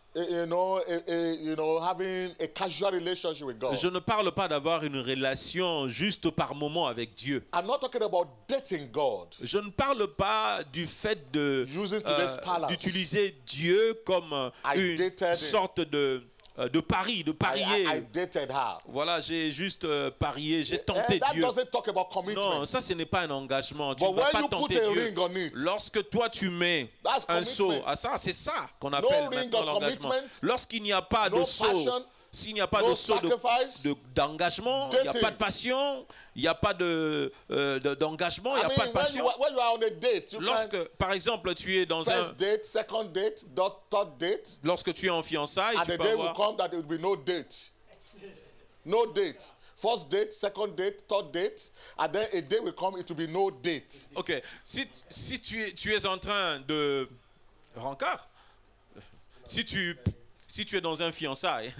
having a casual relationship with God. Je ne parle pas d'avoir une relation juste par moment avec Dieu. I'm not talking about dating God. Je ne parle pas du fait de Using today's parlance. d'utiliser Dieu comme I dated une him. sorte de pari, de parier. I dated her. Voilà, j'ai juste parié, j'ai tenté That Dieu. doesn't talk about commitment. Non, ça ce n'est pas un engagement. Tu But ne vas when pas you put tenter a Dieu. ring on it, Lorsque toi tu mets That's un commitment. sceau, ça c'est ça qu'on appelle ring maintenant of l'engagement. commitment, Lorsqu'il n'y a pas no de sceau, passion, s'il n'y a pas no de sceau sacrifice, d'engagement, il n'y a dating. pas de passion, il n'y a pas d'engagement, il n'y a pas de passion. when you are on a date, you Lorsque, can par exemple, tu es dans first un, date, second date, third date, lorsque tu es en fiançailles, and tu the peux day will avoir, come that there will be no date. No date. First date, second date, third date, and then a day will come, it will be no date. ok, si tu es en train de rencard, si tu Si tu es dans un fiançailles,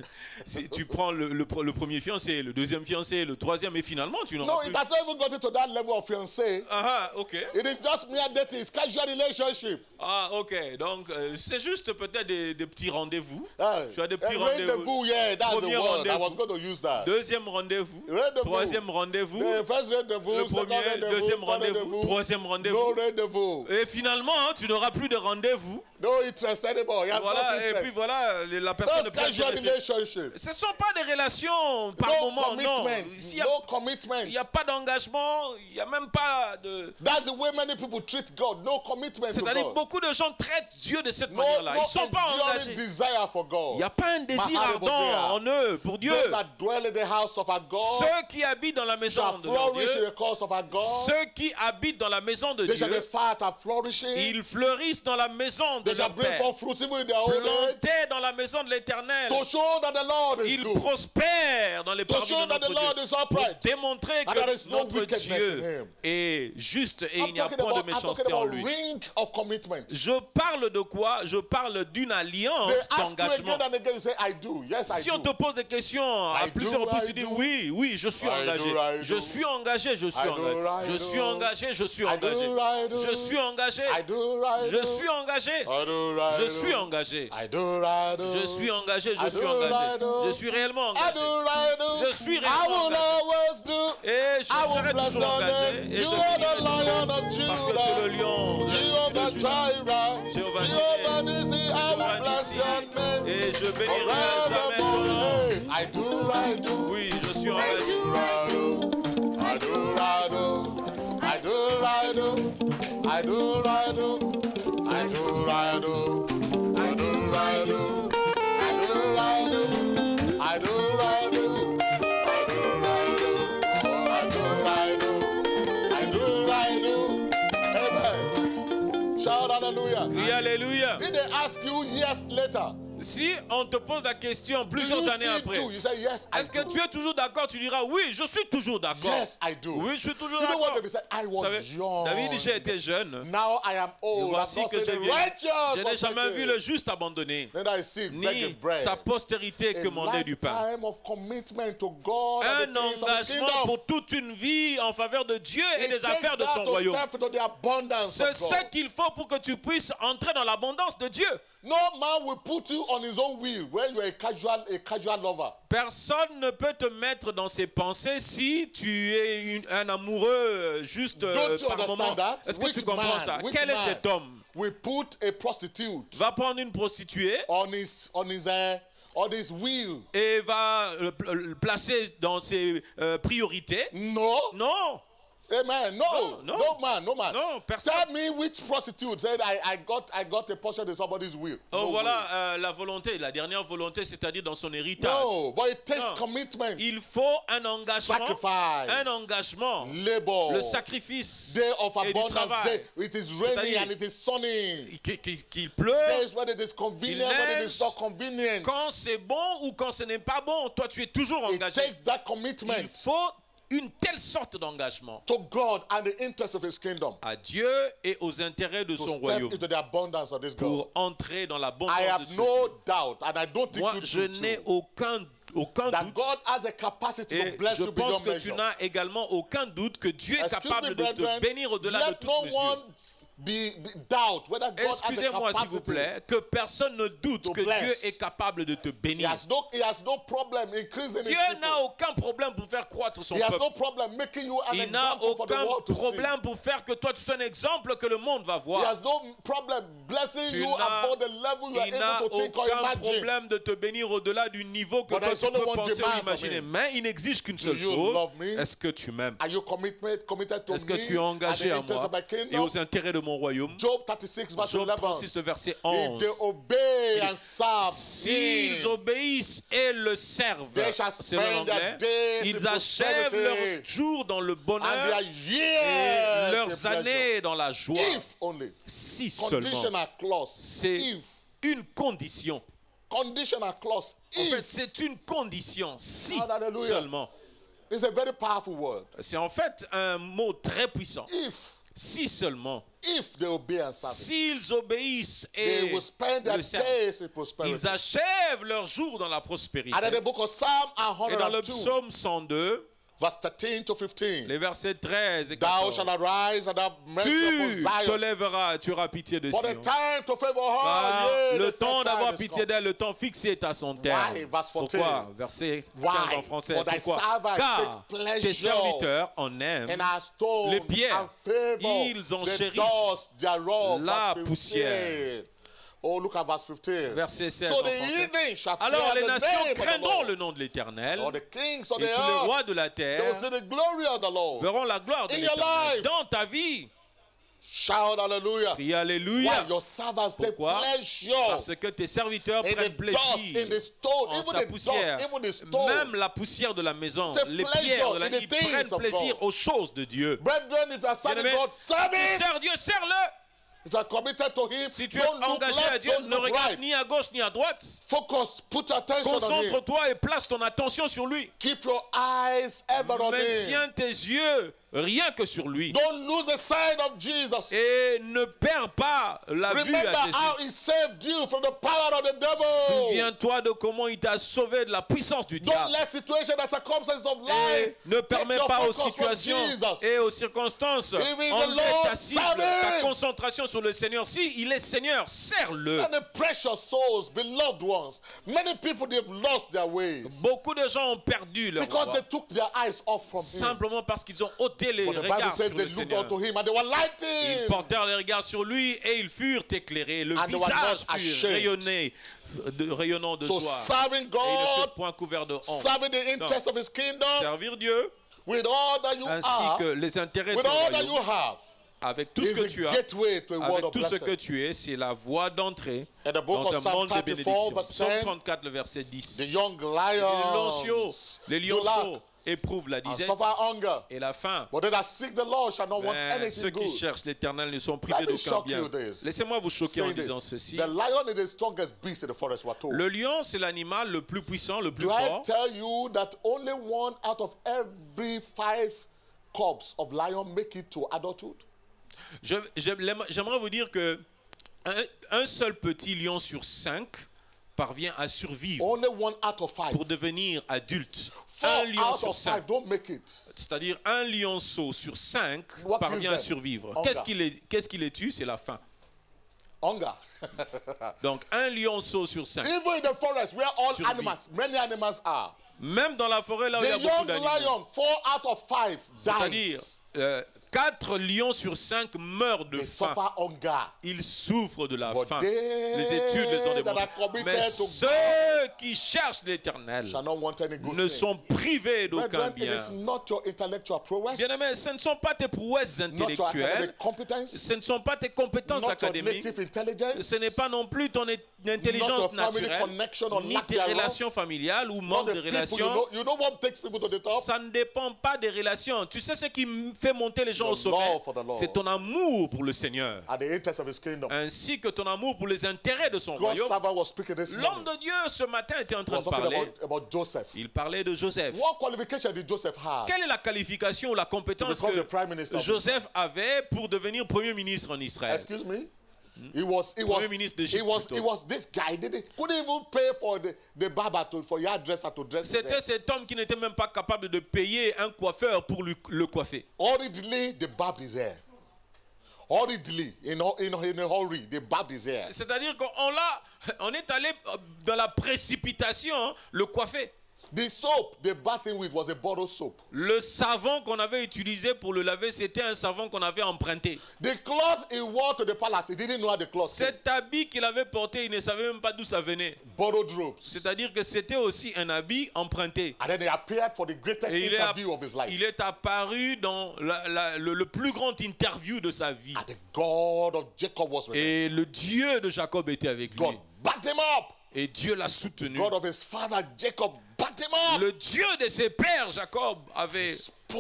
si tu prends le premier fiancé, le deuxième fiancé, le troisième, et finalement tu n'auras No, plus. it has not even gotten to that level of fiancé. Ah, ok. It is just mere dating. It's casual relationship. Ah, ok. Donc, c'est juste peut-être des petits rendez-vous. Tu as des petits Rendezvous, rendez-vous. yeah, that's the Premier word. I was rendez-vous. going to use that. Deuxième rendez-vous. Rendez-vous. Troisième rendez-vous. The first rendezvous, Le second premier, rendezvous, deuxième third rendez-vous, troisième rendez-vous. No rendezvous. Et finalement, hein, tu n'auras plus de rendez-vous. No interest anymore. He has Voilà, lost et interest. puis voilà, la personne That's ne peut casual plus relationship. Ce ne sont pas des relations par No moment, non. commitment. S'il y a- No commitment. Il n'y a pas d'engagement, il n'y a même pas de... That's the way many people treat God. No commitment to C'est-à-dire God. beaucoup de gens traitent Dieu de cette No, manière-là. Ils no ne sont pas enduring engagés. desire for God. Il n'y a pas un désir Maharibotea. ardent en eux pour Dieu. Those that dwell in the house of our God Ceux qui habitent dans la maison shall de leur flourish in Dieu, the cause of our God. ceux qui habitent dans la maison de They shall be Dieu, fat and flourishing. ils fleurissent dans la maison de They shall leur bring Père. forth fruits even in their old age. Plantés dans la maison de l'Éternel. To show that the Lord is Ils good. prospèrent dans les To parvis show de that the notre Lord Dieu. is Pour upright. démontrer And there que is no notre wickedness in Dieu him. est juste et il I'm n'y a talking point de about, I'm talking méchanceté en about lui. ring of commitment. Je parle de quoi? Je parle d'une alliance They ask you d'engagement. again and again, you say, I do. Yes, I Si on do. te pose des questions à I plusieurs do, reprises, I tu dis do. oui, oui, je suis I engagé. do, I Je do. suis engagé, je suis I do, engagé. I Je do. suis engagé, je suis I do, engagé. I do. Je suis engagé. I do, I Je do. suis engagé. I do, I Je do. suis engagé. I do, I do. Je suis engagé, je I suis do, engagé. I do. Je suis réellement I engagé. do, I do. Je suis I réellement will engagé. always do. Et je I will serai bless toujours your engagé. name. Et You je are finirai the Lion toujours. of Parce que tu es le Judah. lion. Jehovah de Juda. Jireh. Jehovah Jehovah Jireh. Nissi. I will Jehovah bless Nissi. your name. Et je bénirai jamais ton nom. Forevermore. I do, I do. Oui, je suis engagé. I do, I do, I do. I do, I do. I do, I do. I do, I do. I do, I do. I do, I do. I do, I do. I do, I do. I do, I do. I do, I do. Amen. Shout hallelujah. Oui, alléluia. If they ask you years later, Si on te pose la question do plusieurs you années still après, do? You say yes, I est-ce que do. tu es toujours d'accord? Tu diras oui, je suis toujours d'accord. Yes, I do. Oui, je suis toujours You know what d'accord. David said? I Vous was savez, young. David, j'ai été jeune. Now I am Et old. voici I've not que seen je the viens. righteous Je n'ai jamais forsaken. vu le juste abandonné, Then I see begging ni bread. sa postérité A commander du pain. lifetime of commitment to God Un and the things of His engagement kingdom. pour toute une vie en faveur de Dieu et It des takes affaires de that son to royaume. step into the abundance C'est of ce God. qu'il faut pour que tu puisses entrer dans l'abondance de Dieu. No man will put you on his own wheel when you are a casual lover. Personne ne peut te mettre dans ses pensées si tu es un amoureux juste Don't you par moment. understand that? Est-ce que tu Which comprends man, ça? which Quel est man cet homme? will put a prostitute Va prendre une prostituée on his wheel? et va le placer dans ses priorités. No. Non. Amen. No. No, no. No man. No man. Non, personne. Tell me which prostitute said I got a portion in somebody's will. Oh, No voilà way. la volonté, la dernière volonté, c'est-à-dire dans son héritage. No, but it takes Non. commitment, Il faut un engagement, sacrifice, un engagement, labor, le sacrifice day of et du abundance, travail. day. It is rainy C'est-à-dire- and it is sunny. Qu'il pleut, Days when it is convenient, when it is not convenient. quand c'est bon ou quand ce n'est pas bon, toi tu es toujours It engagé. takes that commitment Il faut une telle sorte d'engagement to God and the interest of His kingdom à Dieu et aux intérêts de to son step royaume into the abundance of this God. pour entrer dans l'abondance I de have ce no Dieu. doubt, and I don't think Moi, you je do n'ai too, aucun that doute. God has a capacity Et to bless je you pense beyond que tu measure. n'as également aucun doute que Dieu est Excuse capable me, de te brethren, bénir au-delà de let toute no mesure. one be doubt whether God has a Excusez-moi s'il vous capacity. plaît, que personne ne doute to que bless. Dieu est capable de te He bénir. has no problem increasing Dieu his n'a people. aucun problème pour faire croître son He has peuple. no problem making you an Il n'a example for the aucun world to see. problème pour faire que toi tu sois un exemple que le monde va He voir. has no problem blessing Tu you n'as- above the level you Il n'a are able to think or aucun imagine. problème de te bénir au-delà du niveau que But toi there's tu only peux one penser ou demand from imaginer. him. Mais il n'exige qu'une seule you chose. love me? Est-ce que tu m'aimes? Are you committed to Est-ce que me tu es engagé and à the interest moi of my et kingdom? aux intérêts de mon royaume? Job 36 verse Job 11. 36, le verset If 11. they obey and serve S'ils him, obéissent et le servent, they shall c'est le spend their anglais, days in ils achèvent prosperity leurs jours dans le and bonheur their et years in leurs pleasure. années dans la joie. If only. Si seulement. Conditional clause. C'est If. une condition. Conditional clause. En fait, If. c'est une condition. Si Hallelujah. seulement. It's a very powerful word. C'est en fait un mot très puissant. If. Si seulement, if they obey and serve him, s'ils obéissent they et will spend their le servent, days in prosperity. ils achèvent leur jour dans la prospérité. And in the book of Psalm Et dans le 102, psaume 102, verse 13 to 15, les versets 13 et thou 14, shalt arise and have mercy upon tu te Zion. lèveras, tu auras pitié de For the Sion. time to favor her, Car yea, le the set temps time d'avoir is pitié come. d'elle, le temps fixé est à son terme. Why? Verse 14. Pourquoi? Verset 15 Why? en français. For thy Pourquoi? servants Car take pleasure tes serviteurs en aiment and are stoned les pierres. and favor Ils en the chérissent dust thereof. la Verse poussière. 15. Oh, look at verse 15. Verset 16 So en the français. heathen shall fear Alors les the nations name of the craindront Lord. le nom de l'Éternel, All the kings of et the tous les earth, rois de la they will terre see the glory of the Lord. verront la gloire de In your l'Éternel. life. Dans ta vie, Shout hallelujah. crie Why? Alléluia. Your servants take Pourquoi? pleasure Parce que tes serviteurs in prennent the dust, in plaisir the stone, en even sa the poussière. dust, even the stone. Même la poussière de la maison, Take les pleasure pierres de la in the vie things prennent of plaisir God. aux choses de Dieu. Brethren, if you are serving Bien-aimé, God, serve Him. sers Dieu, sers-le. If you are committed to Him, Si tu es don't look engagé à left, Dieu, don't ne look regarde right. ni à gauche ni à droite. Focus, put your attention on Him. Concentre-toi et place ton attention sur lui. Keep your eyes ever on Him. Maintiens tes yeux rien que sur lui. Don't lose the sight of Jesus. Et ne perds pas la vue Remember à how Jésus. He saved you from the power of the devil. Souviens-toi de comment il t'a sauvé de la puissance du Don't diable. let situations and circumstances of life Et ne permets take your pas aux focus from situations Jesus. et aux circonstances Even the enlève Lord, ta cible, serve ta him. concentration sur le Seigneur. Si il est Seigneur, sers-le. And the precious souls, beloved ones, many people they've lost their ways Beaucoup de gens ont perdu leur because voie, they took their eyes off from Him. simplement parce qu'ils ont ôté les But the Bible regards says sur they le looked Seigneur. unto Him and they were Ils lighting. portèrent les regards sur lui et ils furent éclairés. Le And they were visage not fut ashamed. rayonnant de So joie. serving Et il ne God, fut point couvert de honte. serving the interest of His kingdom Servir Dieu with all that you ainsi are, que les intérêts de with son all that royaume, you have, avec tout ce is que the tu as, gateway to a world avec of tout ce blessing. que tu es, c'est la voie d'entrée In the book dans of un Psalm monde de 34, bénédiction. verse Psaume 10, 34, le verset 10. the young Les lions lionceaux éprouvent la and disette suffer hunger, et la faim. but they that seek the Lord shall not want Mais ceux anything qui good. cherchent l'Éternel ne sont privés Let me d'aucun shock bien. you this. Laissez-moi vous choquer en Saying this, disant ceci. the lion is the strongest beast in the forest, we're told. Le lion, c'est l'animal le plus puissant, le plus Do I fort. tell you that only one out of every 5 cubs of lion make it to adulthood? J'aimerais vous dire que un seul petit lion sur 5 parvient à survivre Only one out of 5. pour devenir adulte. 4 Un lion out sur of 5 5, don't make it. c'est-à-dire un lionceau sur 5 What parvient kills à them? survivre. Hunger. Qu'est-ce qui les tue? C'est la faim. Hunger. Donc un lionceau sur 5. Even in the forest where all Survie. animals, many animals are. Même dans la forêt, là où il y a The beaucoup young d'animaux. lion, 4 out of 5 C'est-à-dire, dies. 4 lions sur 5 meurent de They faim. suffer hunger. Ils souffrent de la But faim. they Les études les ont that démontré. are committed Mais to ceux qui cherchent l'Éternel shall not want any good ne thing. sont privés d'aucun Brethren, it bien. is not your intellectual prowess, Bien-aimés, ce ne sont pas tes prouesses not your intellectuelles, academic competence, ce ne sont pas tes compétences not your académiques, native intelligence, ce n'est pas non plus ton intelligence not your family naturelle, connection or ni lack tes thereof, relations familiales ou not manque the de people relations. you know what takes people to the top? Ça ne dépend pas des relations. Tu sais ce qui fait monter les gens The au sommet? love for the Lord. C'est ton amour pour le Seigneur, At the interest of His kingdom. ainsi que ton amour pour les intérêts de son God's royaume. servant was speaking this L'homme morning. de Dieu ce matin était en He train was de talking parler. about Joseph. Il parlait de Joseph. What qualification did Joseph have? Quelle est la qualification ou la To compétence become que the prime minister of Joseph avait pour devenir premier ministre en Israël? Excuse me? He was Premier ministre d'Égypte, plutôt. this guy. Couldn't even pay for the barber for your hairdresser to dress his C'était hair. cet homme qui n'était même pas capable de payer un coiffeur pour le coiffer. Hurriedly, they barbed his hair. Hurriedly, in a hurry, they barbed his hair. C'est-à-dire on est allé dans la précipitation le coiffer. The soap they bathed him with was a bottle soap. Le savon qu'on avait utilisé pour le laver, c'était un savon qu'on avait emprunté. The cloth he wore to the palace, he didn't know how the cloth came. Cet habit qu'il avait porté, il ne savait même pas d'où ça venait. Borrowed robes. C'est-à-dire que c'était aussi un habit emprunté. And then he appeared for the greatest Et interview of his life. il est apparu dans le plus grand interview de sa vie. And the God of Jacob was with him. Et le Dieu de Jacob était avec lui. God backed him up. Et Dieu l'a soutenu. God of his father Jacob backed him up. Le Dieu de ses pères, Jacob,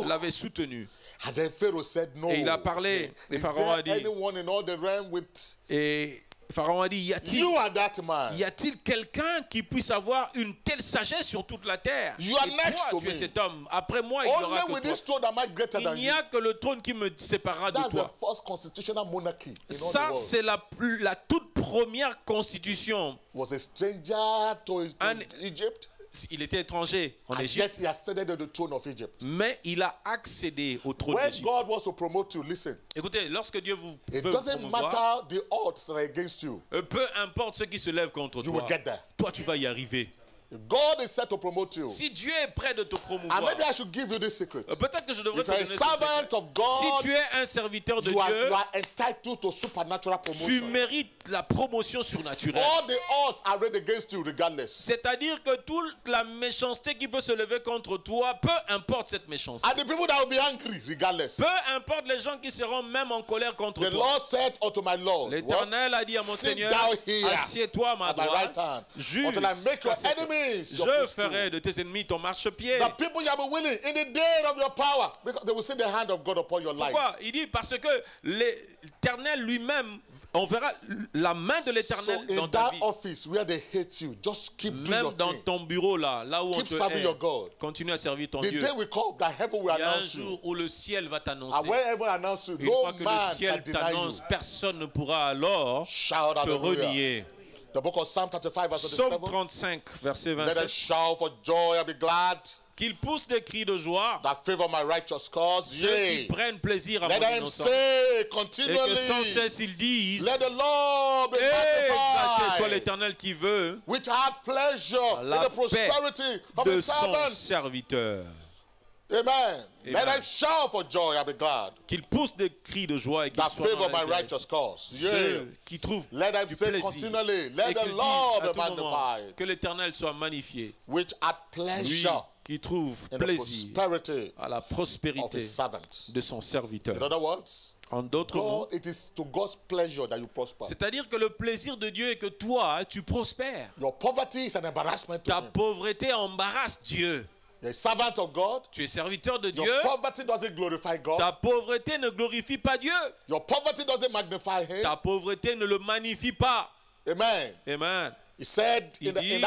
l'avait soutenu. And then Pharaoh said no. Et il a parlé. Et Is Pharaon a there dit. anyone in all the realm with Et Pharaon a dit, y are that man. a-t-il quelqu'un qui puisse avoir une telle sagesse sur toute la terre? You are Et next toi, to tu es me. cet homme. Après moi, il n'y aura Only que with toi. this throne am I greater Il than n'y you. a que le trône qui me séparera de That's the toi. first constitutional monarchy in all the Ça, world. c'est la toute première constitution. Was a stranger to Egypt, Il était étranger en and Égypte, yet he ascended to the throne of Egypt. mais il a accédé au trône When d'Égypte. God wants to promote you, listen. Écoutez, lorsque Dieu vous It veut doesn't promouvoir, matter the odds that are against you. peu importe ceux qui se lèvent contre You toi, will get there. toi tu vas y arriver. God is set to promote you. Si Dieu est prêt de te And promouvoir, maybe I should give you this secret. peut-être que je devrais If te you're donner a ce secret. servant of God, Si tu es un serviteur de you Dieu, are entitled to supernatural tu promotion. mérites la promotion surnaturelle. All the odds are read against you regardless. C'est-à-dire que toute la méchanceté qui peut se lever contre toi, peu importe cette méchanceté, And the people that will be angry regardless. peu importe les gens qui seront même en colère contre The toi. Lord said unto my Lord, L'Éternel a dit à mon sit Seigneur, down here assieds-toi à ma at my right droite, hand until jusqu'à I make your ce que enemies your je footstool. ferai de tes ennemis ton marchepied. The people you be willing in the day of your power, because they will see the hand of God upon your life. Pourquoi? Il dit parce que l'Éternel lui-même, on verra la main de So l'Éternel dans in ta that vie. office where they hate you, just keep doing Même your dans thing. ton bureau là où on Keep te serving hait, your God. continue à servir ton The Dieu. day will come that heaven will Il y a un announce you. jour où le ciel va And t'annoncer. when heaven announce you, Une no fois que le man can ciel deny you. t'annonce, personne ne pourra alors Shout te hallelujah. renier. The book of Psalm 35 verse Psaume 27. 35, verset Let them 27. shout for joy and be glad Qu'ils poussent des cris de joie, that favor my righteous cause. ceux qui Yea. prennent plaisir à Let mon them innocence. say Et que continually, sans cesse ils disent, let the Lord be exalté soit magnified, l'Éternel qui veut which had pleasure in la the prosperity of de his son servant. serviteur. Amen. Let Amen. them shout for joy and be glad Qu'ils poussent des cris de joie et qu'ils that soient dans favor my l'intérêt. righteous cause. Yea. Ceux qui trouvent Let them du say plaisir continually, et let the qu'ils Lord disent à be tout moment magnified, que l'Éternel soit magnifié. which had Lui pleasure qui trouve in the plaisir prosperity à la of prospérité his servants. de son In serviteur. other words, En d'autres mots, God, it is to God's pleasure that you prosper. c'est-à-dire que le plaisir de Dieu est que toi, tu prospères. Your poverty is an embarrassment to Ta him. pauvreté embarrasse Dieu. You're a servant of God. Tu es serviteur de Your Dieu. poverty doesn't glorify God. Ta pauvreté ne glorifie pas Dieu. Your poverty doesn't magnify him. Ta pauvreté ne le magnifie pas. Amen. Amen. He said Il dit-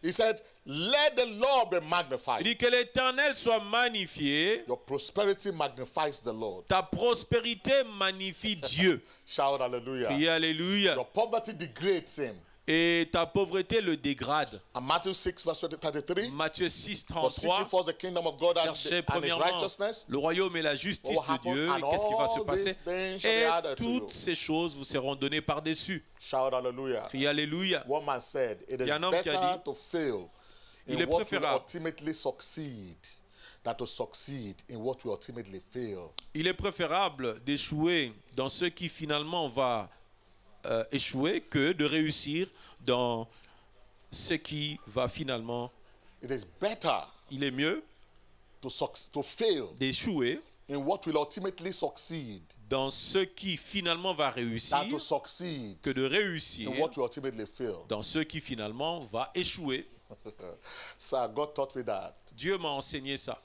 he said, let the Lord be Il magnified. dit que l'Éternel soit magnifié. Your prosperity magnifies the Lord. Ta prospérité magnifie Dieu. Shout hallelujah. Criez Alléluia. Your poverty degrades him. Et ta pauvreté le dégrade. And Matthew 6 verse 33. Matthieu 6, For seek ye 33. first the kingdom of God and Cherchez his premièrement righteousness. le royaume et la justice What will de Dieu. happen? Et qu'est-ce qui va se And all passer? these things shall be Et added to you. toutes ces choses vous seront données par-dessus. Shout hallelujah. Criez Alléluia. One man said, it Il y is a un homme qui a better dit, to fail il in est what will préférable. ultimately succeed than to succeed in what will ultimately fail. Il est préférable d'échouer dans ce qui finalement va échouer que de réussir dans ce qui va finalement. It is better Il est mieux to fail d'échouer in what will ultimately succeed dans ce qui finalement va réussir than to succeed que de réussir in what will ultimately fail. dans ce qui finalement va échouer. Sir, God taught me that. Dieu m'a enseigné ça.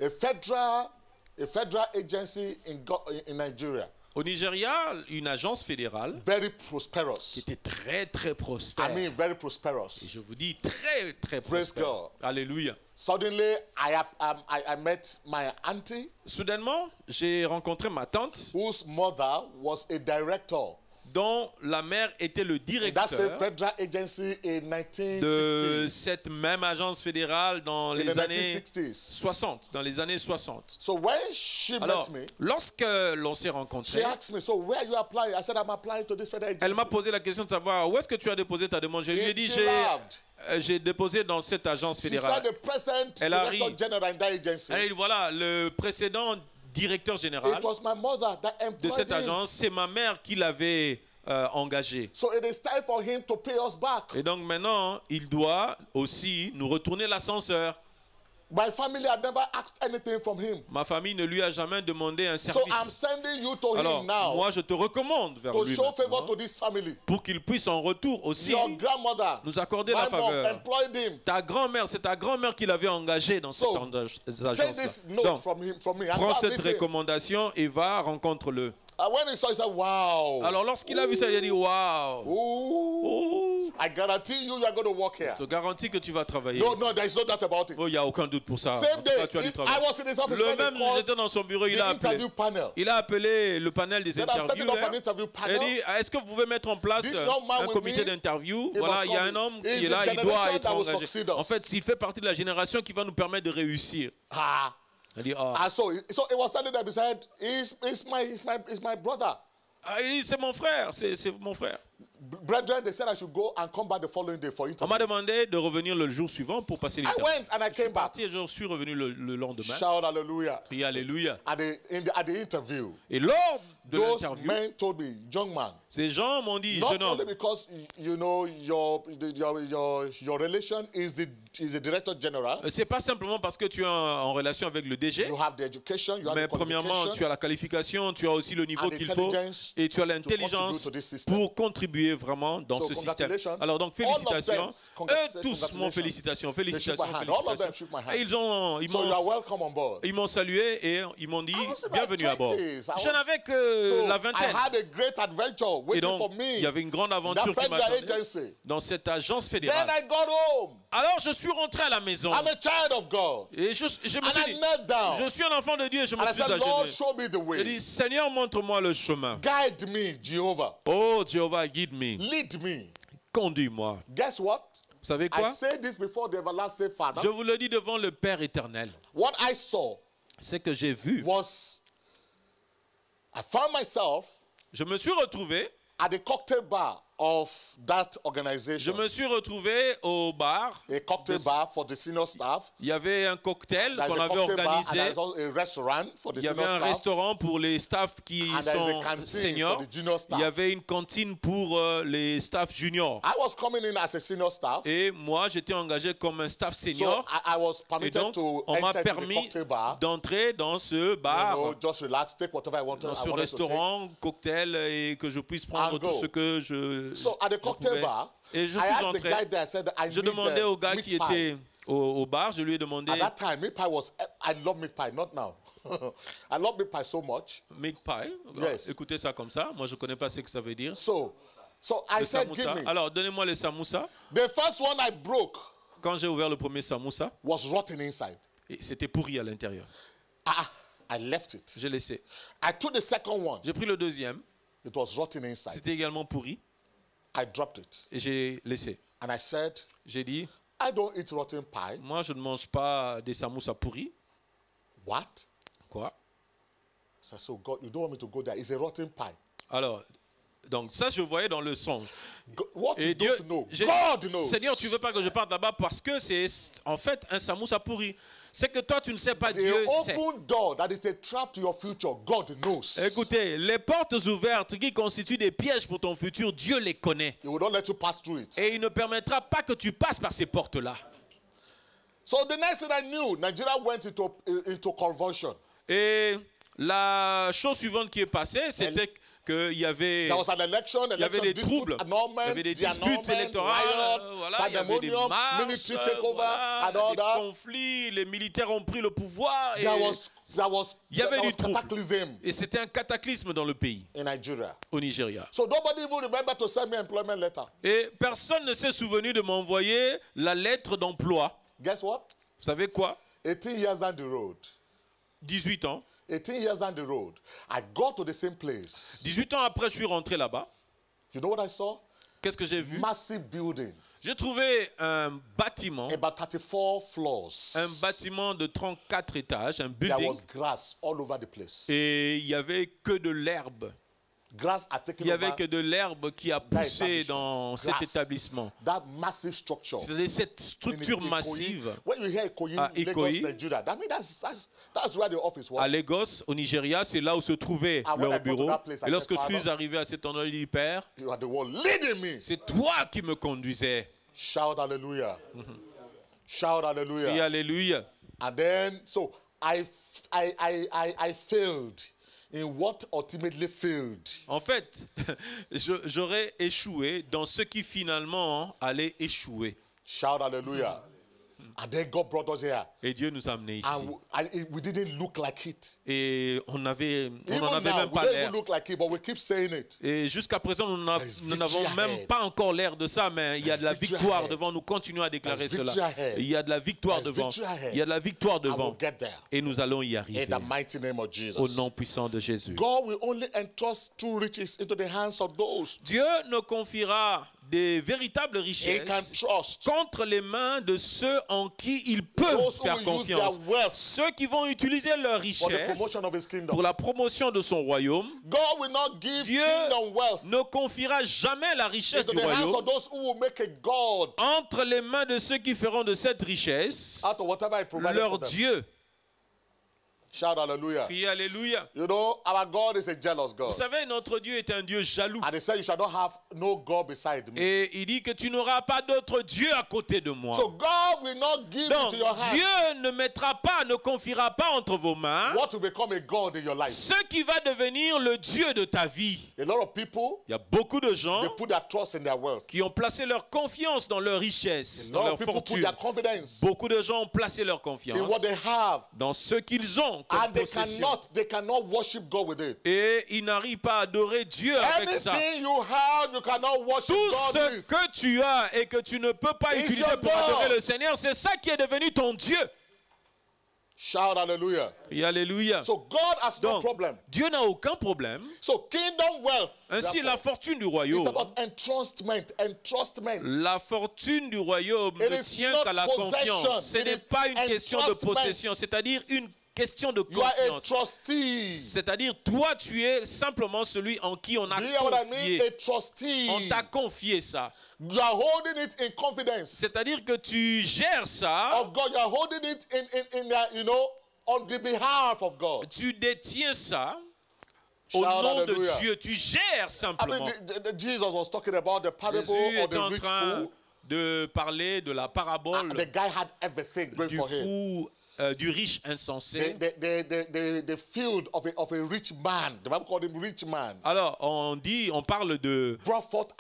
A federal agency in Nigeria, Au Nigeria, une agence fédérale very qui prosperous. était très très prospère. I mean, very prosperous. Et je vous dis très très Praise prospère. God. Alléluia. Suddenly, I met my auntie, Soudainement, j'ai rencontré ma tante whose mother was a director dont la mère était le in that same directeur federal agency in de 1960s. cette même agence fédérale dans In les the années 1960s. 60, dans les années 60. So when she Alors, met me, lorsque l'on s'est she rencontrés, asked me, "So where are you applying?" I said, "I'm applying to this federal agency." elle m'a posé la question de savoir où est-ce que tu as déposé ta demande. Je lui ai dit, She laughed. j'ai déposé dans cette agence She said, fédérale. "The present Elle a director ri. general in that agency. Elle a dit, voilà, le précédent directeur général It was my mother that de employed cette him. agence, c'est ma mère qui l'avait engagé. So it is time for him to pay us back." Et donc maintenant, il doit aussi nous retourner l'ascenseur. My family had never asked anything from him. Ma famille ne lui a jamais demandé un So I'm service. sending you to Alors, him now moi, je te recommande vers to lui show favor maintenant, to this family. pour qu'il puisse en retour aussi Your grandmother, nous accorder my la mom faveur. employed him. Ta grand-mère, c'est ta grand-mère qui l'avait engagé dans So, cette Take agence-là. this note Donc, from me. And prends go and cette meet him. recommandation et va rencontre-le. When he saw, he said, wow. Alors lorsqu'il a vu ça, il a dit waouh. Ooh. I guarantee you are going to work here. Je te garantis que tu vas travailler. No, ici. no, there is no doubt about it. Oh, il n'y a aucun doute pour ça. Same En tout cas, day, tu as du I travail. was in his office Le when même, they called j'étais dans son bureau, il the a appelé. interview panel. Il a appelé le panel des Then I'm setting interviews. up an interview Il panel. dit, est-ce que vous pouvez mettre en place This young man un with comité me, d'interview? he Voilà, must il y a come un homme in. qui He's est là, the il doit generation être that will engagé. succeed us. En fait, s'il fait partie de la génération qui va nous permettre de réussir. Ah. Il dit, ah. And so it was standing there beside, he's my brother. Ah, il dit, c'est mon frère, c'est mon frère. Brethren, they said I should go and come back the following day for On interview. m'a demandé de revenir le jour suivant pour passer I l'interview. went and I Je suis came back. parti et je suis revenu le lendemain. Shout hallelujah. Criez alléluia. At the interview, Et lors de those l'interview, men told me, young man, ces gens m'ont dit, not jeune homme, only because you know your relation is the director general, c'est pas simplement parce que tu es en relation avec le DG, you have the education, you have mais the premièrement, qualification, tu as la qualification, tu as aussi le niveau and qu'il faut, intelligence et tu as to l'intelligence contribute to this system. pour contribuer vraiment dans So ce système. congratulations. Alors donc All of félicitations, them, eux tous m'ont félicitations, They shook félicitations, my hand. All of them félicitations. shook my hand. Et ils So you are welcome on board. m'ont salué et ils m'ont dit I was in my bienvenue à bord. 20s. Je n'avais que So la I vingtaine. had a great adventure Et waiting donc, for me. il y avait une grande That aventure qui federal m'attendait agency. dans cette agence Then fédérale. I got home. Alors je suis rentré à la maison I'm a child of God. et je me And suis I dit, knelt down. je suis un enfant de Dieu et je me And I suis said, Lord, agenouillé. show me the J'ai way. dit, Seigneur, montre-moi le chemin. Guide me, Jehovah. Oh, Jéhovah, guide-moi, Lead me. conduis-moi. Guess what? Vous savez I quoi? say this before the everlasting Father. Je vous le dis devant le Père éternel. What I saw Ce que j'ai vu, was I found myself je me suis retrouvé, at the cocktail bar of that je organization. me suis retrouvé au bar. A cocktail bar for the senior staff. Il y avait un cocktail There's qu'on a avait cocktail bar and organisé. there's also a restaurant for the Il y avait senior un staff. restaurant pour les staffs qui And there's sont a canteen seniors. for the junior staff. Il y avait une cantine pour les staffs juniors. I was coming in as a senior staff. Et moi, j'étais engagé comme un staff senior. So I was Et permitted donc, to on m'a enter to the permis cocktail bar. d'entrer dans ce bar, You know, just relax, take whatever I wanted, dans ce I wanted to take. restaurant, cocktail, et que je puisse prendre And tout go. ce que je So at the cocktail pouvais. bar, Et je I suis asked the entré. guy there, I said, I Je need demandais au gars meat qui pie. était au bar, je lui ai demandé At that time, meat pie was, I love meat pie, not now. I love meat pie so much. meat pie. Yes. Écoutez ça comme ça. Moi, je ne connais pas ce que ça veut dire. So I Le said, give samoussa. me. Alors, donnez-moi les samoussa. The first one I broke Quand j'ai ouvert le premier samoussa, was rotten inside. c'était pourri à l'intérieur. I left it. J'ai laissé. I took the second one. J'ai pris le deuxième. It was rotten inside. C'était également pourri. I dropped it. Et j'ai laissé. And I said, J'ai dit, I don't eat rotten pie. moi, je ne mange pas des samoussas pourris. What? Quoi? So God, you don't want me to go there. It's a rotten pie. Alors, donc ça, je voyais dans le songe. What you Et Dieu, don't know, j'ai God dit, knows. Seigneur, tu veux pas que je parte là-bas parce que c'est en fait un samoussa pourri. C'est que toi, tu ne sais pas, The Dieu sait. open door that is a trap to your future, God knows. Écoutez, les portes ouvertes qui constituent des pièges pour ton futur, Dieu les connaît. He will not let you pass through it. Et il ne permettra pas que tu passes par ces portes-là. So the next thing I knew, Nigeria went into convulsion. Et la chose suivante qui est passée, c'était qu'il y avait... There was an election, Il y avait des troubles, il y avait des disputes électorales, voilà, il y avait des marches, military takeover, voilà, and all des that. conflits, les militaires ont pris le pouvoir et There was il y avait du trouble. cataclysm Et c'était un cataclysme dans le pays, in Nigeria. au Nigeria. So nobody even remember to send me employment letter. Et personne ne s'est souvenu de m'envoyer la lettre d'emploi. Guess what? Vous savez quoi? 18 years down the road. 18 ans. 18 years down the road. I got to the same place. 18 ans après, je suis rentré là-bas. You know what I saw? Qu'est-ce que j'ai vu? Massive building. J'ai trouvé un bâtiment, About 34 floors. un bâtiment de 34 étages, un There building, was grass all over the place. et il n'y avait que de l'herbe. Grass are taken Il n'y avait over que de l'herbe qui a poussé establishment. dans cet Grass. établissement. that massive structure. C'est-à-dire cette In structure Ikoyi. massive When you hear Ikoyi, à Lagos, Ikoyi. Nigeria, that means that's where the office was. à Lagos, au Nigeria, c'est là où se trouvait And when I leur got to bureau. that place, I Et lorsque said, je suis Father, arrivé à cet endroit, il dit, Père, You are the one leading me. c'est toi qui me conduisais. Shout hallelujah. Shout Et hallelujah. alléluia. And then, so I failed in what ultimately failed. En fait, j'aurais échoué dans ce qui finalement allait échouer. Shout hallelujah. And then God brought us here. Et Dieu nous a amenés ici. And we didn't look like it. Et on n'en avait Even now, même we pas don't l'air. even look like it, but we keep saying it. Et jusqu'à présent, nous victory n'avons même ahead. pas encore l'air de ça, mais il y a de la victory victoire ahead. devant nous. Continuons à déclarer There's cela. victory ahead. Il y a de la victoire There's devant. victory ahead. Il y a de la victoire And we'll devant. get there. Et nous allons y In arriver. the mighty name of Jesus. Au nom puissant de Jésus. God will only entrust true riches into the hands of those Dieu ne confiera des véritables He can richesses trust. contre les mains de ceux en qui il peut Those who faire will use their confiance. wealth Ceux qui vont utiliser leur for the richesse promotion of His kingdom. pour la promotion de son royaume. God will not give Dieu kingdom wealth ne confiera jamais la richesse into du the hands royaume of those who will make a God entre les mains de ceux qui feront de cette richesse out of whatever He provided leur for them. Dieu. Shout hallelujah. Criez Alléluia. You know, our God is a jealous God. Vous savez, notre Dieu est un Dieu jaloux. And He said, you shall not have no God beside me. Et il dit que tu n'auras pas d'autre Dieu à côté de moi. So God will not give Donc, into your hands Dieu ne mettra pas, ne confiera pas entre vos mains what will become a God in your life. ce qui va devenir le Dieu de ta vie. A lot of people, Il y a beaucoup de gens they put their trust in their wealth. qui ont placé leur confiance dans leur richesse, A dans lot leur of people put fortune. their confidence Beaucoup de gens ont placé leur in confiance what they have. dans ce qu'ils ont comme And possession. they cannot worship God with it. Et ils n'arrivent pas à adorer Dieu avec ça. Anything you have, you cannot worship Tout God ce with. que tu as et que tu ne peux pas It's utiliser your pour God. adorer le Seigneur, c'est ça qui est devenu ton Dieu. Shout hallelujah. Et alléluia. So God has no Donc, problem. Dieu n'a aucun problème. So kingdom wealth, Ainsi, la therefore, fortune du it's royaume, about entrustment. la fortune du royaume It ne is tient not qu'à la possession. confiance. Ce It n'est is pas une question de entrustment. possession, c'est-à-dire une question de You are a confiance. trustee. C'est-à-dire, toi, tu es simplement celui en qui on a Do you know what I mean? confié. A trustee. On t'a confié ça. You are holding it in confidence C'est-à-dire que tu gères ça, of God. You are holding it in on the behalf of God. tu détiens ça au Shout nom de hallelujah. Dieu. Tu gères I mean, simplement. Jesus was talking about the parable Jésus of est the en rich train fool. de parler de la parabole The guy had everything going du for him. fou, du riche insensé. The field of a rich man. The Bible called him rich man. Alors, on parle de Brought forth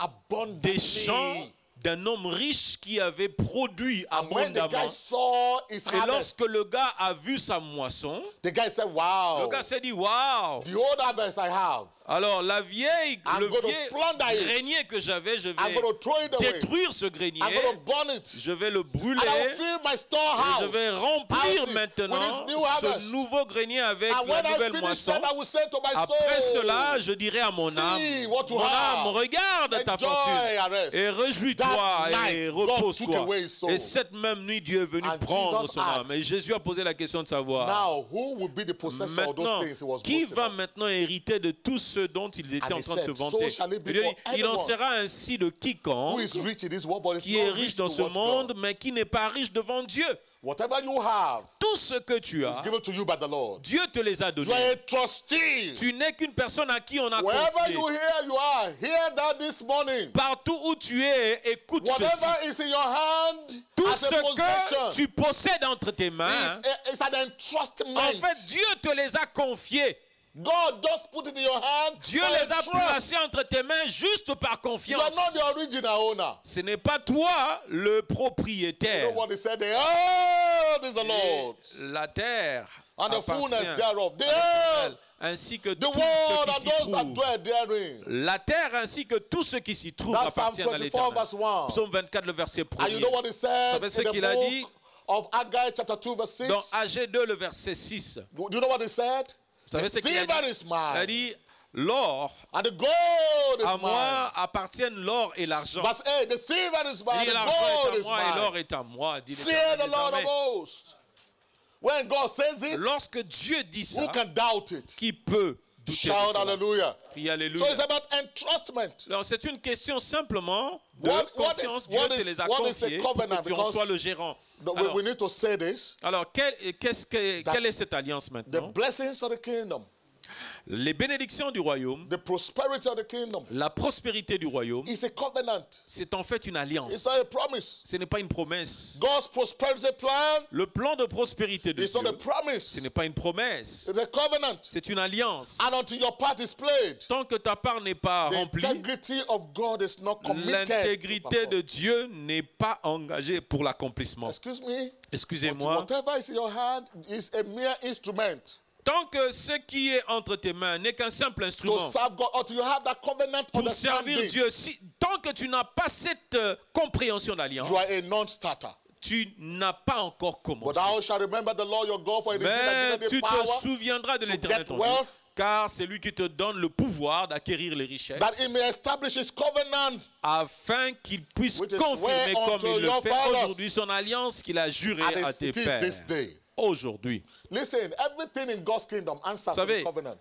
des champs abundantly. d'un homme riche qui avait produit And when the abondamment. guy saw his Et harvest, lorsque le gars a vu sa moisson, the guy said, le wow, gars s'est dit, waouh! the old harvest I have, Alors le I'm vieil going to plunder it. grenier que j'avais, je I'm vais going to throw it away. détruire ce grenier, I'm going to burn it. je vais le brûler, And I will fill my et storehouse. je vais remplir houses maintenant with this new harvest. ce nouveau grenier avec And la when I nouvelle finish moisson. that, I will say to my Après soul, cela, je dirai à mon see âme, what you mon have. âme, regarde ta Enjoy fortune and rest. et réjouis-toi That et night, God took repose-toi. away his soul. Et cette même nuit, Dieu est venu And prendre Jesus son âme. asked, Et Jésus a posé la question de savoir, now, who will be the possessor of those maintenant, things he was qui boasting va of? maintenant hériter de tout ce dont ils étaient And en he train de se said, vanter? so shall it be Il dit, for il en anyone sera ainsi de Who quiconque is rich in this world, but is qui est not riche rich dans ce towards monde, God. mais qui n'est pas riche devant Dieu. Whatever you have Tout ce que tu is as, given to you by the Lord. Dieu te les a You are donnés. a trustee. Tu n'es qu'une personne à qui on a Wherever confié. you hear, you are. Hear that this morning. Partout où tu es, écoute ceci. Whatever is in your hand Tout as ce a possession que tu possèdes entre tes mains, is an entrustment. en fait, Dieu te les a confiés. God just put it in your hand. Dieu for les a trust. placés entre tes mains juste par You are confiance. not the original owner. Ce n'est pas toi le You propriétaire. know what they said? The earth is the Lord, Et la terre and the fullness appartient thereof. The à l'Éternel, earth, ainsi que the tout world, ce and qui s'y those that trouve. dwell therein. La terre ainsi que tout ce qui s'y trouve That's Psalm appartiennent à 24, l'Éternel. verse 1. Psaume 24, le verset And you 1er. know what he said Savez ce in the qu'il a dit? book of Haggai, chapter 2, verse 6? Dans AG 2, le verset 6. Do you know what he said? Vous savez The ce qu'il a silver dit? is Il a mine, dit, l'or, and the gold à is moi mine. appartiennent l'or et l'argent. Verse 8, the silver is Il mine, dit, the l'argent gold est à is moi et mine. l'or est à moi, dit Say l'Éternel the des Lord of armées. hosts. When God says it, Lorsque Dieu dit who ça, can doubt it? qui peut douter de Shout cela? hallelujah. Criez So alléluia. it's about entrustment. Alors, c'est une question simplement de What confiance. is- Dieu what te is- les a what is a confiés pour covenant? que tu en Because- sois le gérant. We, we need to say this. Alors, quelle est cette alliance The maintenant? blessings of the kingdom Les bénédictions du royaume, the prosperity of the kingdom, la prospérité du royaume, is a covenant. c'est en fait une alliance. It's not a promise. Ce n'est pas une promesse. God's prosperity plan Le plan de prospérité de is not a Dieu, promise. ce n'est pas une promesse. It's a covenant. C'est une alliance. And until your part is played, Tant que ta part n'est pas the remplie, integrity of God is not committed. l'intégrité de Dieu n'est pas engagée pour l'accomplissement. Excuse me. Until Excusez-moi. whatever is in your hand is a mere instrument Tant que ce qui est entre tes mains n'est qu'un simple to instrument serve God, until you have that covenant pour servir understanding, Dieu, tant que tu n'as pas cette compréhension d'alliance, you are a non-starter. tu n'as pas encore But commencé. thou shalt remember the Lord your God, for it is he that Mais giveth tu thee te power souviendras de to l'Éternel get ton Dieu, wealth, car c'est lui qui te donne le pouvoir d'acquérir les richesses, that he may establish his covenant, afin qu'il puisse which is confirmer swear comme unto il le your fait fathers. aujourd'hui son alliance qu'il a jurée and à tes it is pères. this day. Aujourd'hui, Listen, everything in God's kingdom answers to savez, the covenant.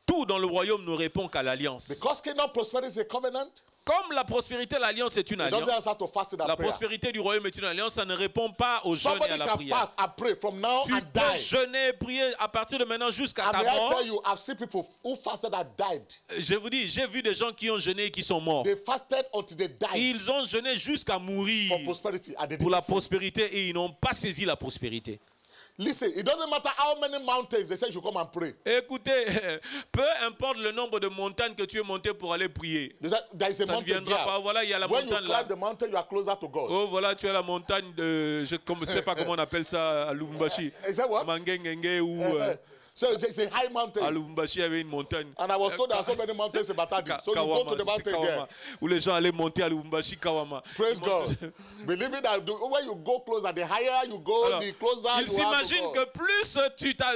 tout dans le royaume ne répond qu'à l'alliance. Because kingdom prosperity is a covenant, Comme la prospérité, l'alliance est une it doesn't alliance. answer to fasting and La prayer. prospérité du royaume est une alliance, ça ne répond pas au jeûne et Somebody à la can prière. fast and pray from now Tu and peux die. jeûner et prier à partir de maintenant jusqu'à And ta may I mort. tell you, I've seen people who fasted and died. Je vous dis, j'ai vu des gens qui ont jeûné et qui sont morts. They fasted until they died Ils ont jeûné jusqu'à mourir for prosperity and they pour la didn't see it. prospérité et ils n'ont pas saisi la prospérité. Listen, it doesn't matter how many mountains they say you come and pray. Écoutez, peu importe le nombre de montagnes que tu es monté pour aller prier, They say, there is a ça ne mountain viendra there. pas. Voilà, il y a la When you montagne là. climb the mountain, you are closer to God. Oh, voilà, tu as la montagne de. Je ne sais pas comment on appelle ça à Lubumbashi. Is that what? Mangengenge ou. So it's a high À mountain. Lubumbashi, il y avait une montagne. And I was told there are so many mountains in Batadi. So you go to the mountain there. Où les gens allaient monter à Lubumbashi, Kawama. Praise God. Believing that when you go closer, the higher you go, Alors, the closer il you are to s'imagine God. que plus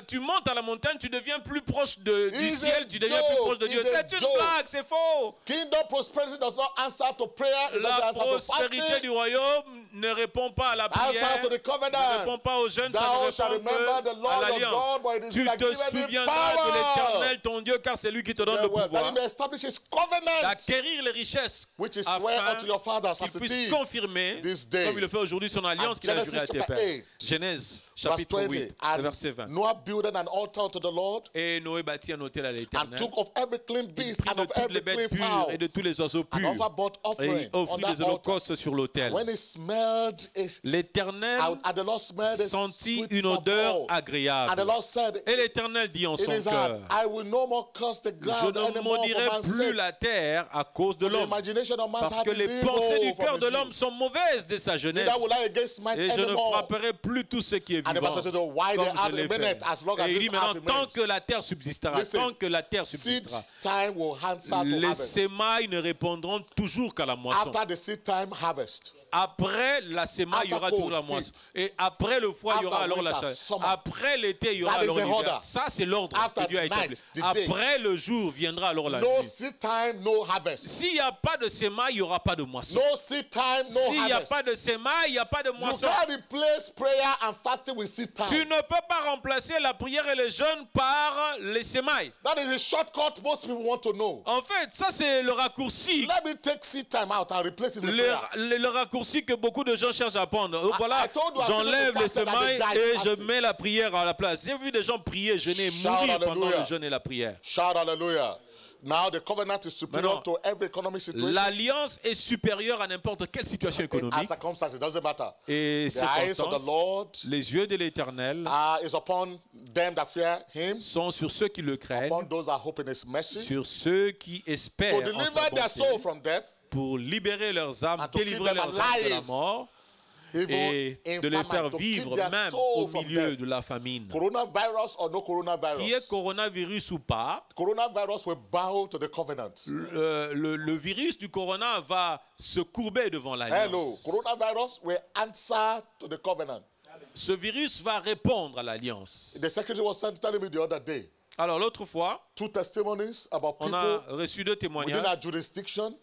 tu montes à la montagne, tu deviens plus proche du It's a ciel, tu deviens joke. plus proche de Dieu. It's a C'est une joke. blague, c'est faux. Kingdom prosperity does not answer to prayer. It La doesn't answer to prospérité fasting. du royaume ne répond pas à la Answer prière, to the ne covenant. répond pas aux jeunes, ça Thou ne shalt répond remember the que Lord à your l'alliance. God, for it is he Tu that te giveth thee souviendras de power. l'Éternel, ton Dieu, car c'est lui qui te donne le That he pouvoir may establish his covenant, d'acquérir les richesses which is swear afin unto your fathers as qu'il it puisse is confirmer, this day. comme il le fait aujourd'hui, son alliance And qu'il a jurée à Genesis tes chapter pères. 8, Genèse verse chapitre 20. 8, And verset 20. Noah builded an altar unto the Lord Et Noé bâtit un autel à and l'Éternel. took of every clean Il beast prit and de of toutes every les clean bêtes pures fowl et de tous les oiseaux and purs. offered burnt Et offering il on offrit that des altar. holocaustes sur l'autel. When he smelled it, L'Éternel and the Lord smelled a sentit sweet une odeur savour. And the agréable. Lord said Et l'Éternel dit en in son his cœur, heart, I will no more curse the je ground ne anymore maudirai for man's plus sake. la terre à cause de The l'homme. imagination of man's Parce heart que is les evil pensées du from cœur his de youth. l'homme sont mauvaises dès sa jeunesse. Neither will I again smite Et je ne anymore. frapperai plus tout ce qui est And the vivant. verse 22, why Comme they je have l'ai a minute, fait. as long as Et il this dit maintenant, earth tant remains. que la terre subsistera, Listen, tant que la terre seed subsistera, time will answer to les harvest. sémailles ne répondront toujours qu'à la moisson. After the seed time, harvest. Après la sémaille, il y aura toujours la moisson. Et après le froid, il y aura alors la chaleur. Après l'été, il y aura alors l'hiver. Ça, c'est l'ordre que Dieu a établi. Après le jour, viendra alors la nuit. No seed time, no harvest. S'il n'y a pas de sémaille, il n'y aura pas de moisson. No seed time, no S'il n'y a harvest. pas de sémaille, il n'y a pas de You moisson. can't replace prayer and fasting with seed time. Tu ne peux pas remplacer la prière et le jeûne par les sémailles. That is a shortcut most people want to know. En fait, ça c'est le raccourci. Let me take seed time out and replace it with prayer. Le raccourci que beaucoup de gens cherchent à prendre. Voilà, I told you, I j'enlève said les the pastor that sémailles they died et je fasting. mets la prière à la place. J'ai vu des gens prier, jeûner, Shout mourir pendant hallelujah. le jeûne et la prière. Shout hallelujah. Now the covenant is superior Maintenant, to every economic situation. L'alliance est supérieure à n'importe quelle situation And économique. circumstances, it doesn't matter. Et The eyes of the circonstances, Lord les yeux de l'Éternel is upon them that fear him, sont sur ceux qui le craignent, upon those that hope in his mercy, sur ceux qui to espèrent en deliver sa their bonté, soul from death, pour libérer leurs âmes, and to keep délivrer them leurs âmes de la alive, mort even et in de les famine, faire to vivre keep their même soul au from milieu death. de la famine. Coronavirus or no coronavirus, Qui est coronavirus ou pas, coronavirus will bow to the covenant. le virus du corona va se courber devant Hello, l'alliance. coronavirus will answer to the covenant. Ce virus va répondre à l'alliance. The secretary was telling me the other day, Alors l'autre fois, two testimonies about on people a reçu 2 within témoignages our jurisdiction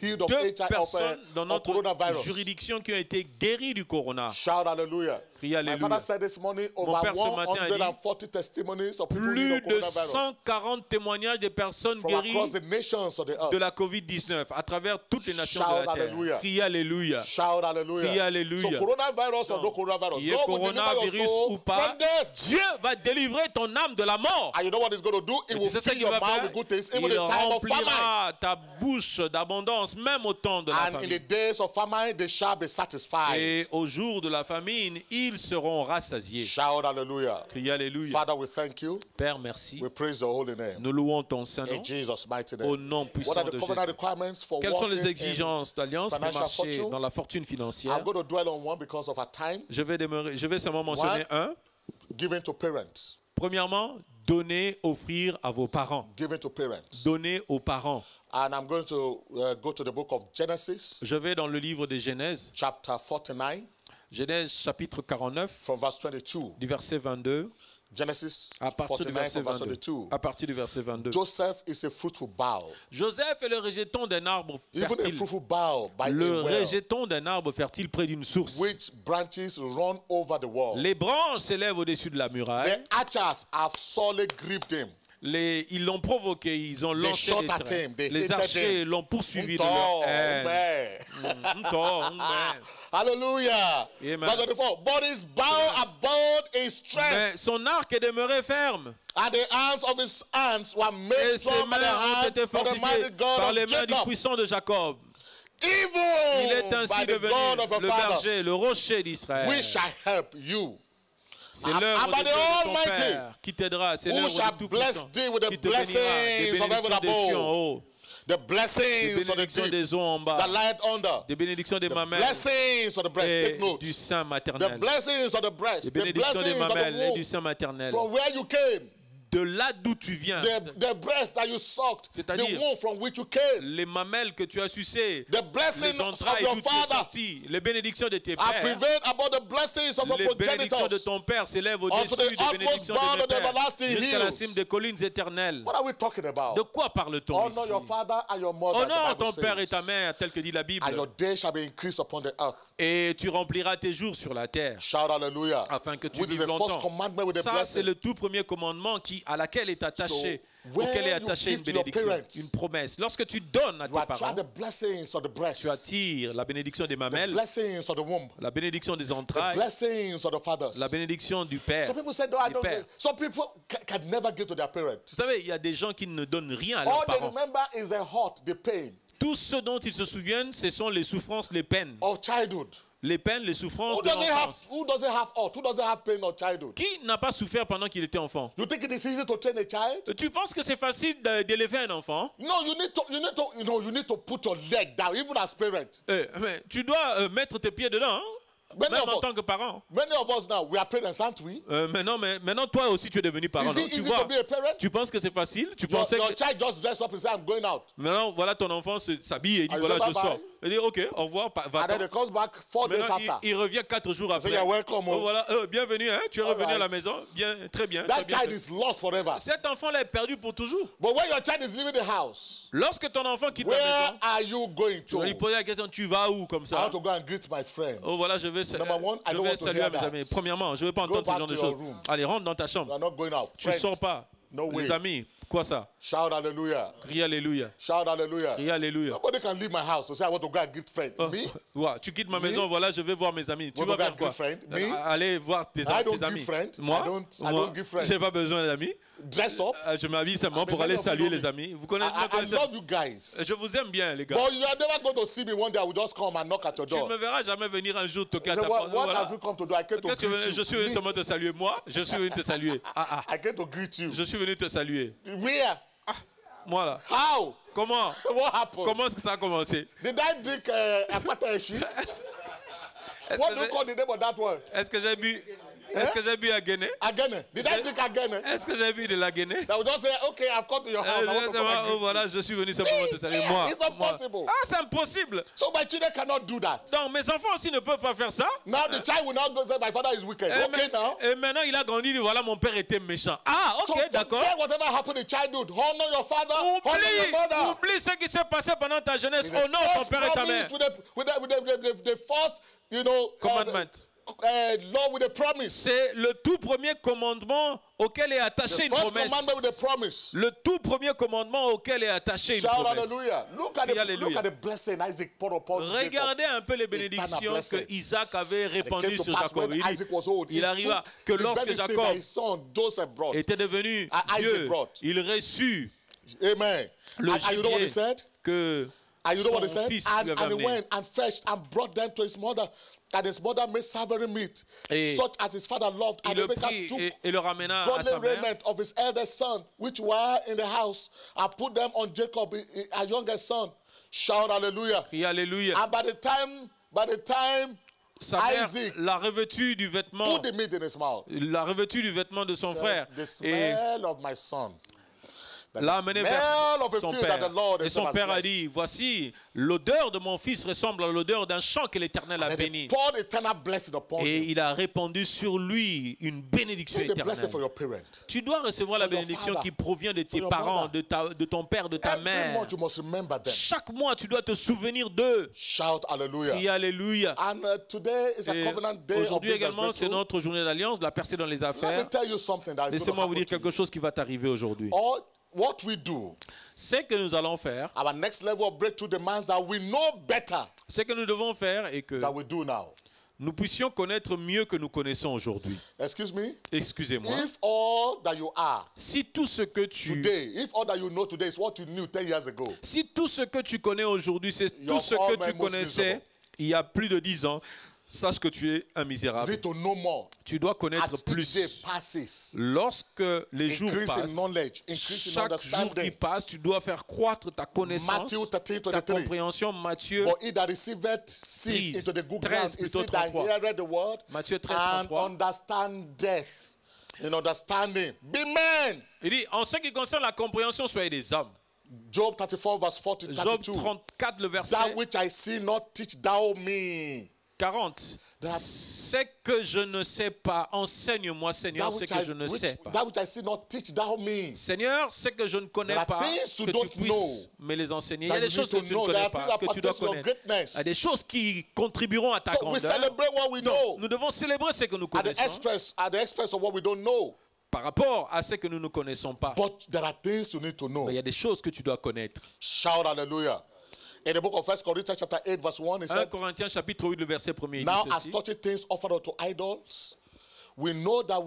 healed of deux HIV personnes dans of notre coronavirus. juridiction qui ont été guéries du corona. Shout hallelujah. Criez My alléluia. father said this morning Mon over père ce matin a dit 140 testimonies of people plus healed of de coronavirus 140 témoignages de personnes from guéries across the nations of the earth. de la COVID-19 à travers toutes les nations Shout de la terre. hallelujah. Criez alléluia. Shout hallelujah. Criez alléluia. So coronavirus or no coronavirus, Qu'il y ait God will deliver your coronavirus soul ou pas, from death. Dieu va délivrer ton âme de la mort. And you know what he's going to do? It Et will tu sais ce fill qu'il your va mouth faire? with good things, even Il in the time of famine. remplira ta bouche d'abondance, même au temps de la And in the famine. days of famine, they shall be satisfied. Et au jour de la famine, ils seront rassasiés. Shout hallelujah. Criez alléluia. Father, we thank you. Père, merci. We praise your holy name. Nous louons ton Saint-Nom In Jesus' mighty au name. nom What puissant are the de covenant Jésus. requirements for Quelles sont les walking in exigences d'alliance pour financial marcher fortune? dans la fortune financière? I'm going to dwell on one because of our time. Je vais seulement mentionner un. Giving to parents. Premièrement, donner, offrir à vos parents. Giving to parents. Donner aux parents. And I'm going to go to the book of Genesis. Je vais dans le livre de Genèse. Chapter 49. Genèse chapitre 49. From verse 22. Du verset 22. Genesis à partir du 49 verset from verse 22. 22. À partir du verset 22. Joseph is a fruitful bough. Joseph est le rejeton d'un arbre Even a fertile. fruitful bough by Le a well, rejeton d'un arbre fertile près d'une source. which branches run over the wall. Les branches s'élèvent au-dessus de la muraille. The archers have sorely grieved him. Ils l'ont provoqué, ils ont They lancé shot des at traits. him, they Les hated archers him. l'ont poursuivi de Mto, leur haine. umbe. Hallelujah. Amen. Verse 24. But his bow abode in strength, Mais son arc est demeuré ferme. and the arms of his hands were Et made ses strong by the mains ont hand été of the mighty fortifiées God par of les mains du Jacob. puissant de Jacob. Il Even est ainsi by the devenu God of your le fathers, berger, le rocher d'Israël. we shall help you. C'est And l'œuvre by de the Dieu de ton Almighty, Père qui t'aidera. C'est who l'œuvre shall du bless Tout-Puissant thee with the qui te bénira. Des blessings of heaven bénédictions des cieux en above, haut, the des blessings of the bénédictions deep des eaux en bas, that lieth under, des bénédictions des the mamelles blessings of the breast. et Take note. du sein The maternel. blessings of the breast, Des the bénédictions des blessings of the mamelles et womb, du sein maternel. from where you came, De là d'où tu viens, the breast that you sucked, the C'est-à-dire womb from which you came, les mamelles que tu as sucées, the blessings les of entrailles your d'où tu es father sorti, les bénédictions de tes are pères, prevailed above the blessings of your les bénédictions de progenitors. ton père s'élèvent Unto au-dessus the des utmost bénédictions bound de of the mes pères, everlasting jusqu'à la hills. cime des collines éternelles. What are we talking about? De quoi parle-t-on Honor ici? your father and your mother. Honore the Bible ton père et says. ta mère, tel que dit la Bible, And your days shall be increased upon the earth. et tu rempliras tes jours sur la terre, Shout hallelujah. afin que tu Which is vives the first longtemps. commandment with a Ça, c'est blessing. le tout premier commandement à laquelle est attaché, So, auquel est when attachée you une give to your bénédiction, parents, une promesse. Lorsque tu donnes à You tes attract parents, the blessings of the breast, tu attires la bénédiction des the mamelles, blessings of the womb, la bénédiction des the entrailles, blessings of the fathers. la bénédiction du père. Some people say, no, I du don't. père. Some people can never give to their parents. Vous savez, il y a des gens qui ne donnent rien à leurs All they parents. remember is the hurt, the pain Tout ce dont ils se souviennent, ce sont les souffrances, les peines. of childhood. Les peines, les souffrances Who de doesn't have l'enfance. hurt? Who doesn't have pain of childhood? Qui n'a pas souffert pendant qu'il était enfant? You think it is easy to train a child? Tu penses que c'est facile d'élever un enfant? No, you need to put your leg down, even as parent. Mais tu dois mettre tes pieds dedans, hein? Many Même of en us- tant que parent. Many of us now, we are parents, aren't we? Maintenant, toi aussi, tu es devenu parent. Is non? it Tu easy vois, to be a parent? tu penses que c'est facile? Tu Your pensais que... child just dress up and say, I'm going out. Maintenant, voilà, ton enfant s'habille et dit, And voilà, you say, je bye sors. bye. Il dit, ok, au revoir, And then va-t'en. he comes back 4 days Maintenant, after. il revient 4 jours Say, après. you're welcome. Oh, voilà, bienvenue, hein? Tu es All revenu à la right. maison. Bien, très bien. That très bien. child is lost forever. Cet enfant-là est perdu pour toujours. But when your child is leaving the house, Lorsque ton enfant quitte la where maison, are you going tu vas lui to? poser la question, tu vas où comme I ça? want to go and greet my friend. Oh voilà, je vais Number one, I don't want to saluer hear à mes that. amis. Premièrement, je ne veux pas Go entendre ce back genre de to your choses. room. Allez, rentre dans ta You chambre. are not going out. Tu ne Friend, sors pas. No way. Les amis, quoi ça? shout hallelujah. Crie alléluia. Shout hallelujah. Crie alléluia. Nobody can leave my house to say I want to go and greet friend. Oh, Me? ouais, tu quittes ma maison, voilà, je vais voir mes amis. Tu Want vas to go faire and quoi? greet friend? Me? Allez voir tes I don't amis. give friend. Moi, I don't give friend. j'ai pas besoin d'amis. Dress up. Je m'habille seulement pour many aller of you saluer know les me. amis. Vous connaissez, I love you guys. je vous aime bien, les gars. But you are never going to see me one day. I will just come and knock at your Tu ne door. me verras jamais venir un jour toquer à So ta what porte. what Voilà. have you come to do? I came to Quand tu greet veux, you. je suis venu Me? seulement te saluer. Moi, je suis venu te saluer. I came to greet you. Je suis venu te saluer. Where? Moi là. How? Comment? What happened? Comment est-ce que ça a commencé? Did I drink Akpata Eshi? Est-ce What que do you j'ai- call the name of that one? Est-ce que j'ai bu Est-ce que j'ai bu à Guinée? Again. Did I drink again? Est-ce que j'ai bu de la Guinée? That would just say, okay, I've come to your house. I want to come and greet you. Voilà, je suis venu simplement te saluer. Moi. It's not possible. Ah, c'est impossible. So my children cannot do that. Donc mes enfants aussi ne peuvent pas faire ça. Now the child will not go say my father is wicked. Okay now. Et maintenant il a grandi, voilà mon père était méchant. Ah, ok, so d'accord. Whatever happened in childhood, honor your father, honor your mother. Oublie ce qui s'est passé pendant ta jeunesse. Honore ton père et ta mère. With the first, commandment. Law with a promise. C'est le tout premier commandement auquel est attaché une promesse. Le tout premier commandement auquel est attaché une promesse. Hallelujah. Look at the blessing Isaac poured upon Regardez un peu les bénédictions que Isaac avait répandues sur Jacob. Il arriva que lorsque Jacob était devenu vieux, il reçut le gibier que son fils lui avait amené. And fetched and brought them to his mother. And his mother made savory meat, such as his father loved. And Rebekah took godly raiment of his eldest son, which were in the house, and put them on Jacob, her youngest son. Shout hallelujah. Hallelujah. And by the time sa mère l'a revêtu du vêtement, put the meat in his mouth. L'a revêtu du vêtement de son frère. The smell of my son. L'a amené vers son père. Et son père a dit, voici, l'odeur de mon fils ressemble à l'odeur d'un champ que l'Éternel a béni. Et il a répandu sur lui une bénédiction éternelle. Tu dois recevoir la bénédiction qui provient de tes parents, de ton père, de ta mère. Chaque mois, tu dois te souvenir d'eux. Shout hallelujah. Crie alléluia. Et aujourd'hui également, c'est notre journée d'alliance, la percée dans les affaires. Laissez-moi vous dire quelque chose qui va t'arriver aujourd'hui. What we do, c'est que nous allons faire. Our next level of breakthrough demands that we know better. Ce que nous devons faire et que that we do now. Nous puissions connaître mieux que nous connaissons aujourd'hui. Excuse me. Excusez-moi. If all that you are, si tout ce que tu today, if all that you know today is what you knew 10 years ago, si tout ce que tu connais aujourd'hui c'est tout ce que tu connaissais il y a plus de 10 ans. Sache que tu es un misérable. Tu dois connaître plus. Lorsque les jours passent, chaque jour qui passe, tu dois faire croître ta connaissance, ta compréhension. Matthieu 13, plutôt 33. Matthieu 13, 33. Il dit, en ce qui concerne la compréhension, soyez des hommes. Job 34, verse 40, 32. Job 34, le verset. That which I see not, teach thou me. 40. Ce que je ne sais pas, enseigne-moi, Seigneur, ce que je ne sais pas. Seigneur, ce que je ne connais pas, que tu puisses me les enseigner. Il y a des choses que tu ne connais pas, que tu dois connaître. Il y a des choses qui contribueront à ta grandeur. Non, nous devons célébrer ce que nous connaissons. Par rapport à ce que nous ne connaissons pas. Mais il y a des choses que tu dois connaître. Shout hallelujah. In the book of 1 Corinthians chapter 8 verse 1 it 1 Corinthiens chapitre 8 le verset 1er. Now as touching things offered unto idols, we know that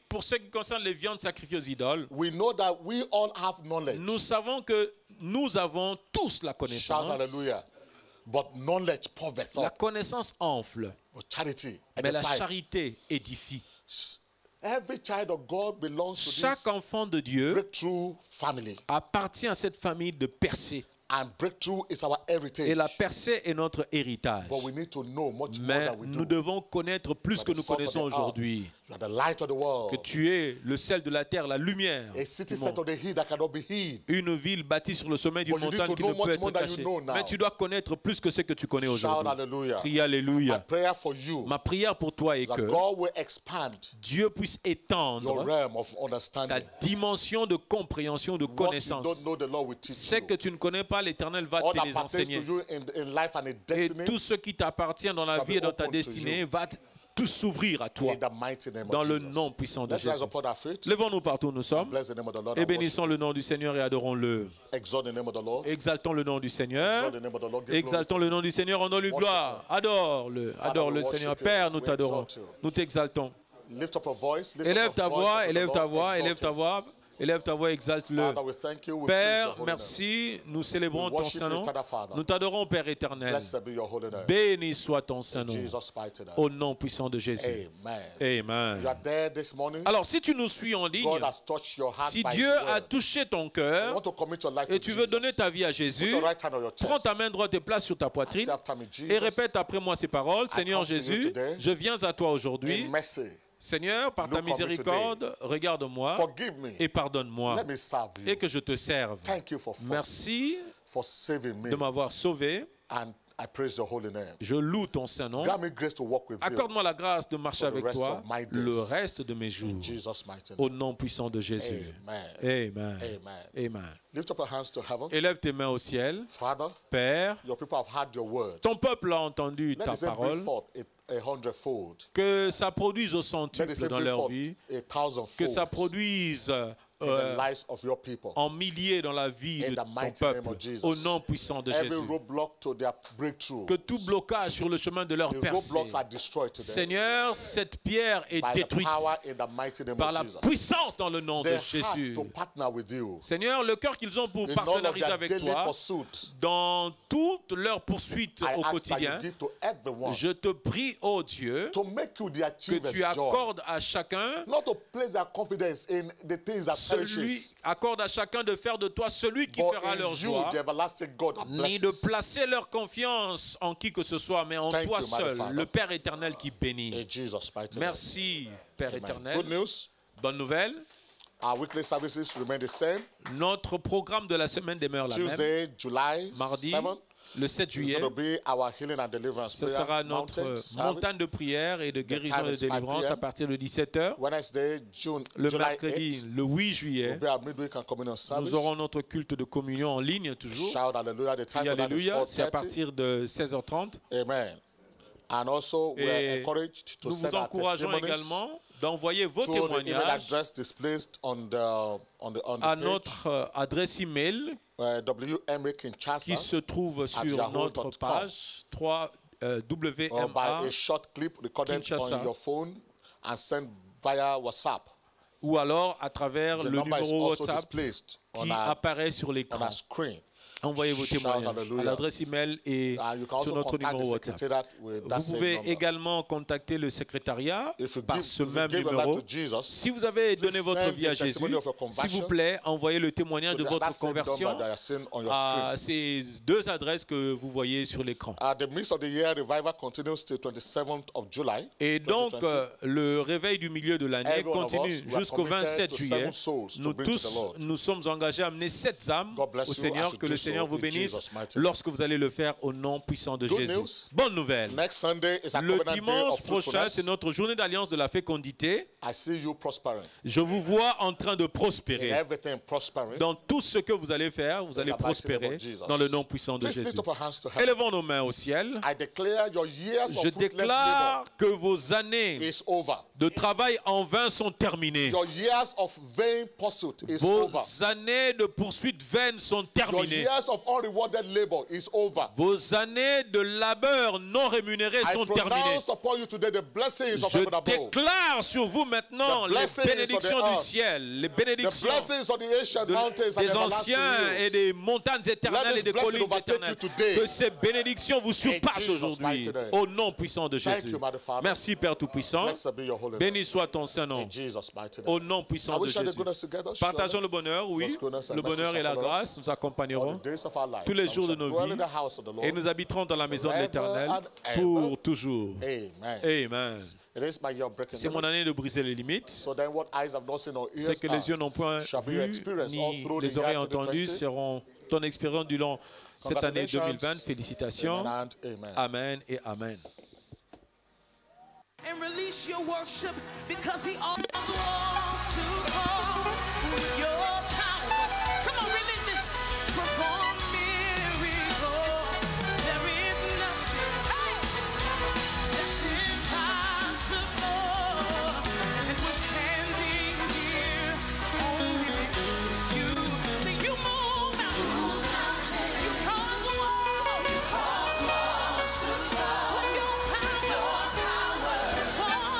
pour ce qui concerne les viandes sacrifiées aux idoles, we know that we all have knowledge. Nous savons que nous avons tous la connaissance. Shout hallelujah. But knowledge puffeth up. La connaissance enfle. But charity mais la charité édifie. Every child of God belongs to chaque enfant de Dieu breakthrough family. Appartient à cette famille de percée. And breakthrough is our heritage. Et la percée est notre héritage. But we need to know much mais more than we nous do. Devons connaître plus que nous connaissons aujourd'hui. The light of the world. Que tu es le sel de la terre, la lumière. A city set on the hill that cannot be hid. Une ville bâtie sur le sommet d'une montagne qui ne peut être cachée. Mais tu dois connaître plus que ce que tu connais aujourd'hui. Crie alléluia. My prayer for you, ma prière pour toi est que God will expand Dieu puisse étendre your realm of ta dimension de compréhension, de connaissance. Ce que tu ne connais pas, l'Éternel va te les enseigner. Et tout ce qui t'appartient dans la vie et dans ta destinée va tout s'ouvrir à toi dans le nom puissant de Jésus. Levons-nous partout où nous sommes et bénissons le nom du Seigneur et adorons-le. Exaltons le nom du Seigneur. Exaltons le nom du Seigneur, rendons-lui gloire. Adore-le, adore-le Seigneur. Père, nous t'adorons, nous t'exaltons. Élève ta voix, élève ta voix, élève ta voix. Élève ta voix, exalte-le. Père, merci, nous célébrons ton Saint-Nom. Nous t'adorons, Père éternel. Béni soit ton Saint-Nom. Au nom puissant de Jésus. Amen. Alors, si tu nous suis en ligne, si Dieu a touché ton cœur et tu veux donner ta vie à Jésus, prends ta main droite et place sur ta poitrine et répète après moi ces paroles. Seigneur Jésus, je viens à toi aujourd'hui. Seigneur, par ta look on me miséricorde, today. regarde-moi Forgive me. et pardonne-moi Let me serve you. et que je te serve. Thank you for Merci for saving me. de m'avoir sauvé. And I praise your holy name. Je loue ton Saint-Nom. Grant me grace to walk with you. Accorde-moi la grâce de marcher for the avec rest toi of my days. le reste de mes jours. In Jesus' mighty name. Au nom puissant de Jésus. Amen. Amen. Amen. Amen. Lift up your hands to heaven. Élève tes mains au ciel. Father, Père, your people have heard your word. ton peuple a entendu Let ta the same parole. bring forth a hundredfold. Que ça produise au Let the centuple same dans bring leur forth vie. a thousandfold Que ça produise in the lives of your people. en milliers dans la vie In de the ton mighty name peuple. of Jesus. Au nom puissant de Every Jésus. roadblock to their breakthrough. Que tout blocage sur le chemin de leur The percée, roadblocks are destroyed today. Seigneur, cette pierre est By the détruite power in the mighty name par of la Jesus. puissance dans le nom de Their Jésus. heart to partner with you. Seigneur, le cœur qu'ils ont pour In all of partenariser their avec daily toi, pursuit, dans toutes leurs poursuites I au ask that quotidien, you give to everyone je te prie, ô Dieu, to make you the que achievers tu joy. accordes à chacun Not to place their confidence in the things that perishes, accorde à chacun de faire de toi celui qui but fera in leur you, joie, the everlasting God that ni de blesses. placer leur confiance en qui que ce soit, mais en Thank toi you, my seul, Father. le Père éternel qui bénit. In Jesus' mighty name. Merci, Père Amen. éternel. Good news. Bonne nouvelle, Our weekly services remain the same. notre programme de la semaine demeure la même. Tuesday, July Mardi, 7th, le 7 is juillet, going to be our healing and deliverance ce prayer sera notre mountain service. montagne de prière et de guérison time et de is 5 délivrance à p.m. partir de 17h. Wednesday, Le July mercredi, 8th, le 8 juillet, will be our midweek and communion service. nous aurons notre culte de communion en ligne toujours. Shout hallelujah. The time Et for that is alléluia, c'est à 4:30. partir de 16h30. Amen. And also, we are Et encouraged to nous send vous our encourageons testimonies également d'envoyer vos through the email témoignages address displayed on the à page. notre adresse email WMA Kinshasa, qui se trouve sur yahoo.com. notre page or by a short clip recorded Kinshasa. on your phone and sent via WhatsApp. ou alors à travers The le number is numéro also WhatsApp displayed on qui our, apparaît sur on l'écran. our screen. Envoyez vos Shout témoignages hallelujah. à l'adresse email et And you can sur also notre contact numéro the WhatsApp. secretariat with that Vous same pouvez number. également contacter le secrétariat If you par give, ce if you même give a numéro. life to Jesus, Si vous avez donné please votre send vie à the testimony Jésus, of your s'il vous conversion plaît, envoyez le témoignage de to votre that same conversion number that you are seeing on your à screen. ces deux adresses que vous voyez sur l'écran. At the midst of the year, revival continues till 27th of July. Et donc, 2020. le réveil du milieu de l'année Every one of continue us, we are jusqu'au committed 27 to juillet. 7 souls to Nous bring to the tous, Lord. nous sommes engagés à amener 7 âmes God bless au you as Seigneur. you Que do le Seigneur so vous in bénisse Jesus' mighty name. lorsque vous allez le faire au nom puissant de Good Jésus. news. Bonne nouvelle. Next Sunday is a Le covenant day dimanche of prochain, fruitfulness. c'est notre journée d'alliance de la fécondité. I see you prospering. Je vous vois en train de In prospérer. everything prospering. Dans tout ce que vous allez faire, vous allez the mighty name prospérer of Jesus. dans le nom puissant de Please Jésus. lift up your hands to heaven. Élevons nos mains au ciel. I declare your years Je of fruitless déclare labor que vos années is over. de travail en vain sont terminées. Your years of vain pursuit is Vos over. années de poursuite vaines sont Your terminées. years of unrewarded labor is over. Vos années de labeur non rémunérées I sont terminées. pronounce upon you today the blessings of Je heaven above. déclare sur vous maintenant The les blessings of bénédictions the du earth. ciel, les The bénédictions blessings of the ancient mountains and des everlasting anciens et hills. des montagnes éternelles Let et des this blessing collines overtake éternelles. you today. Que ces bénédictions vous surpassent Jesus' aujourd'hui. mighty name. Au nom puissant de Thank Jésus. you, my Father. Merci Père Tout-Puissant. Blessed be your holy name. Béni soit ton Saint-Nom. In Jesus' mighty name. Au nom puissant I de wish share the Jésus. goodness together. Partageons le bonheur, oui. God's goodness and Le bonheur mercy et la shall follow grâce us nous accompagneront all the days of our lives. tous les And we jours de shall nos dwell vies in the house of the Lord et nous habiterons dans la maison de forever l'Éternel and ever. pour toujours. Amen. Amen. It is my year of breaking C'est mon limits. année de briser les limites. So then what eyes have not seen or Ce ears que les yeux n'ont point shall be vu your experience all ni through the les oreilles year entendues 2020. seront ton expérience durant cette année Congratulations. 2020. Félicitations. Amen and amen. Amen et Amen. And release your worship because he owns the world.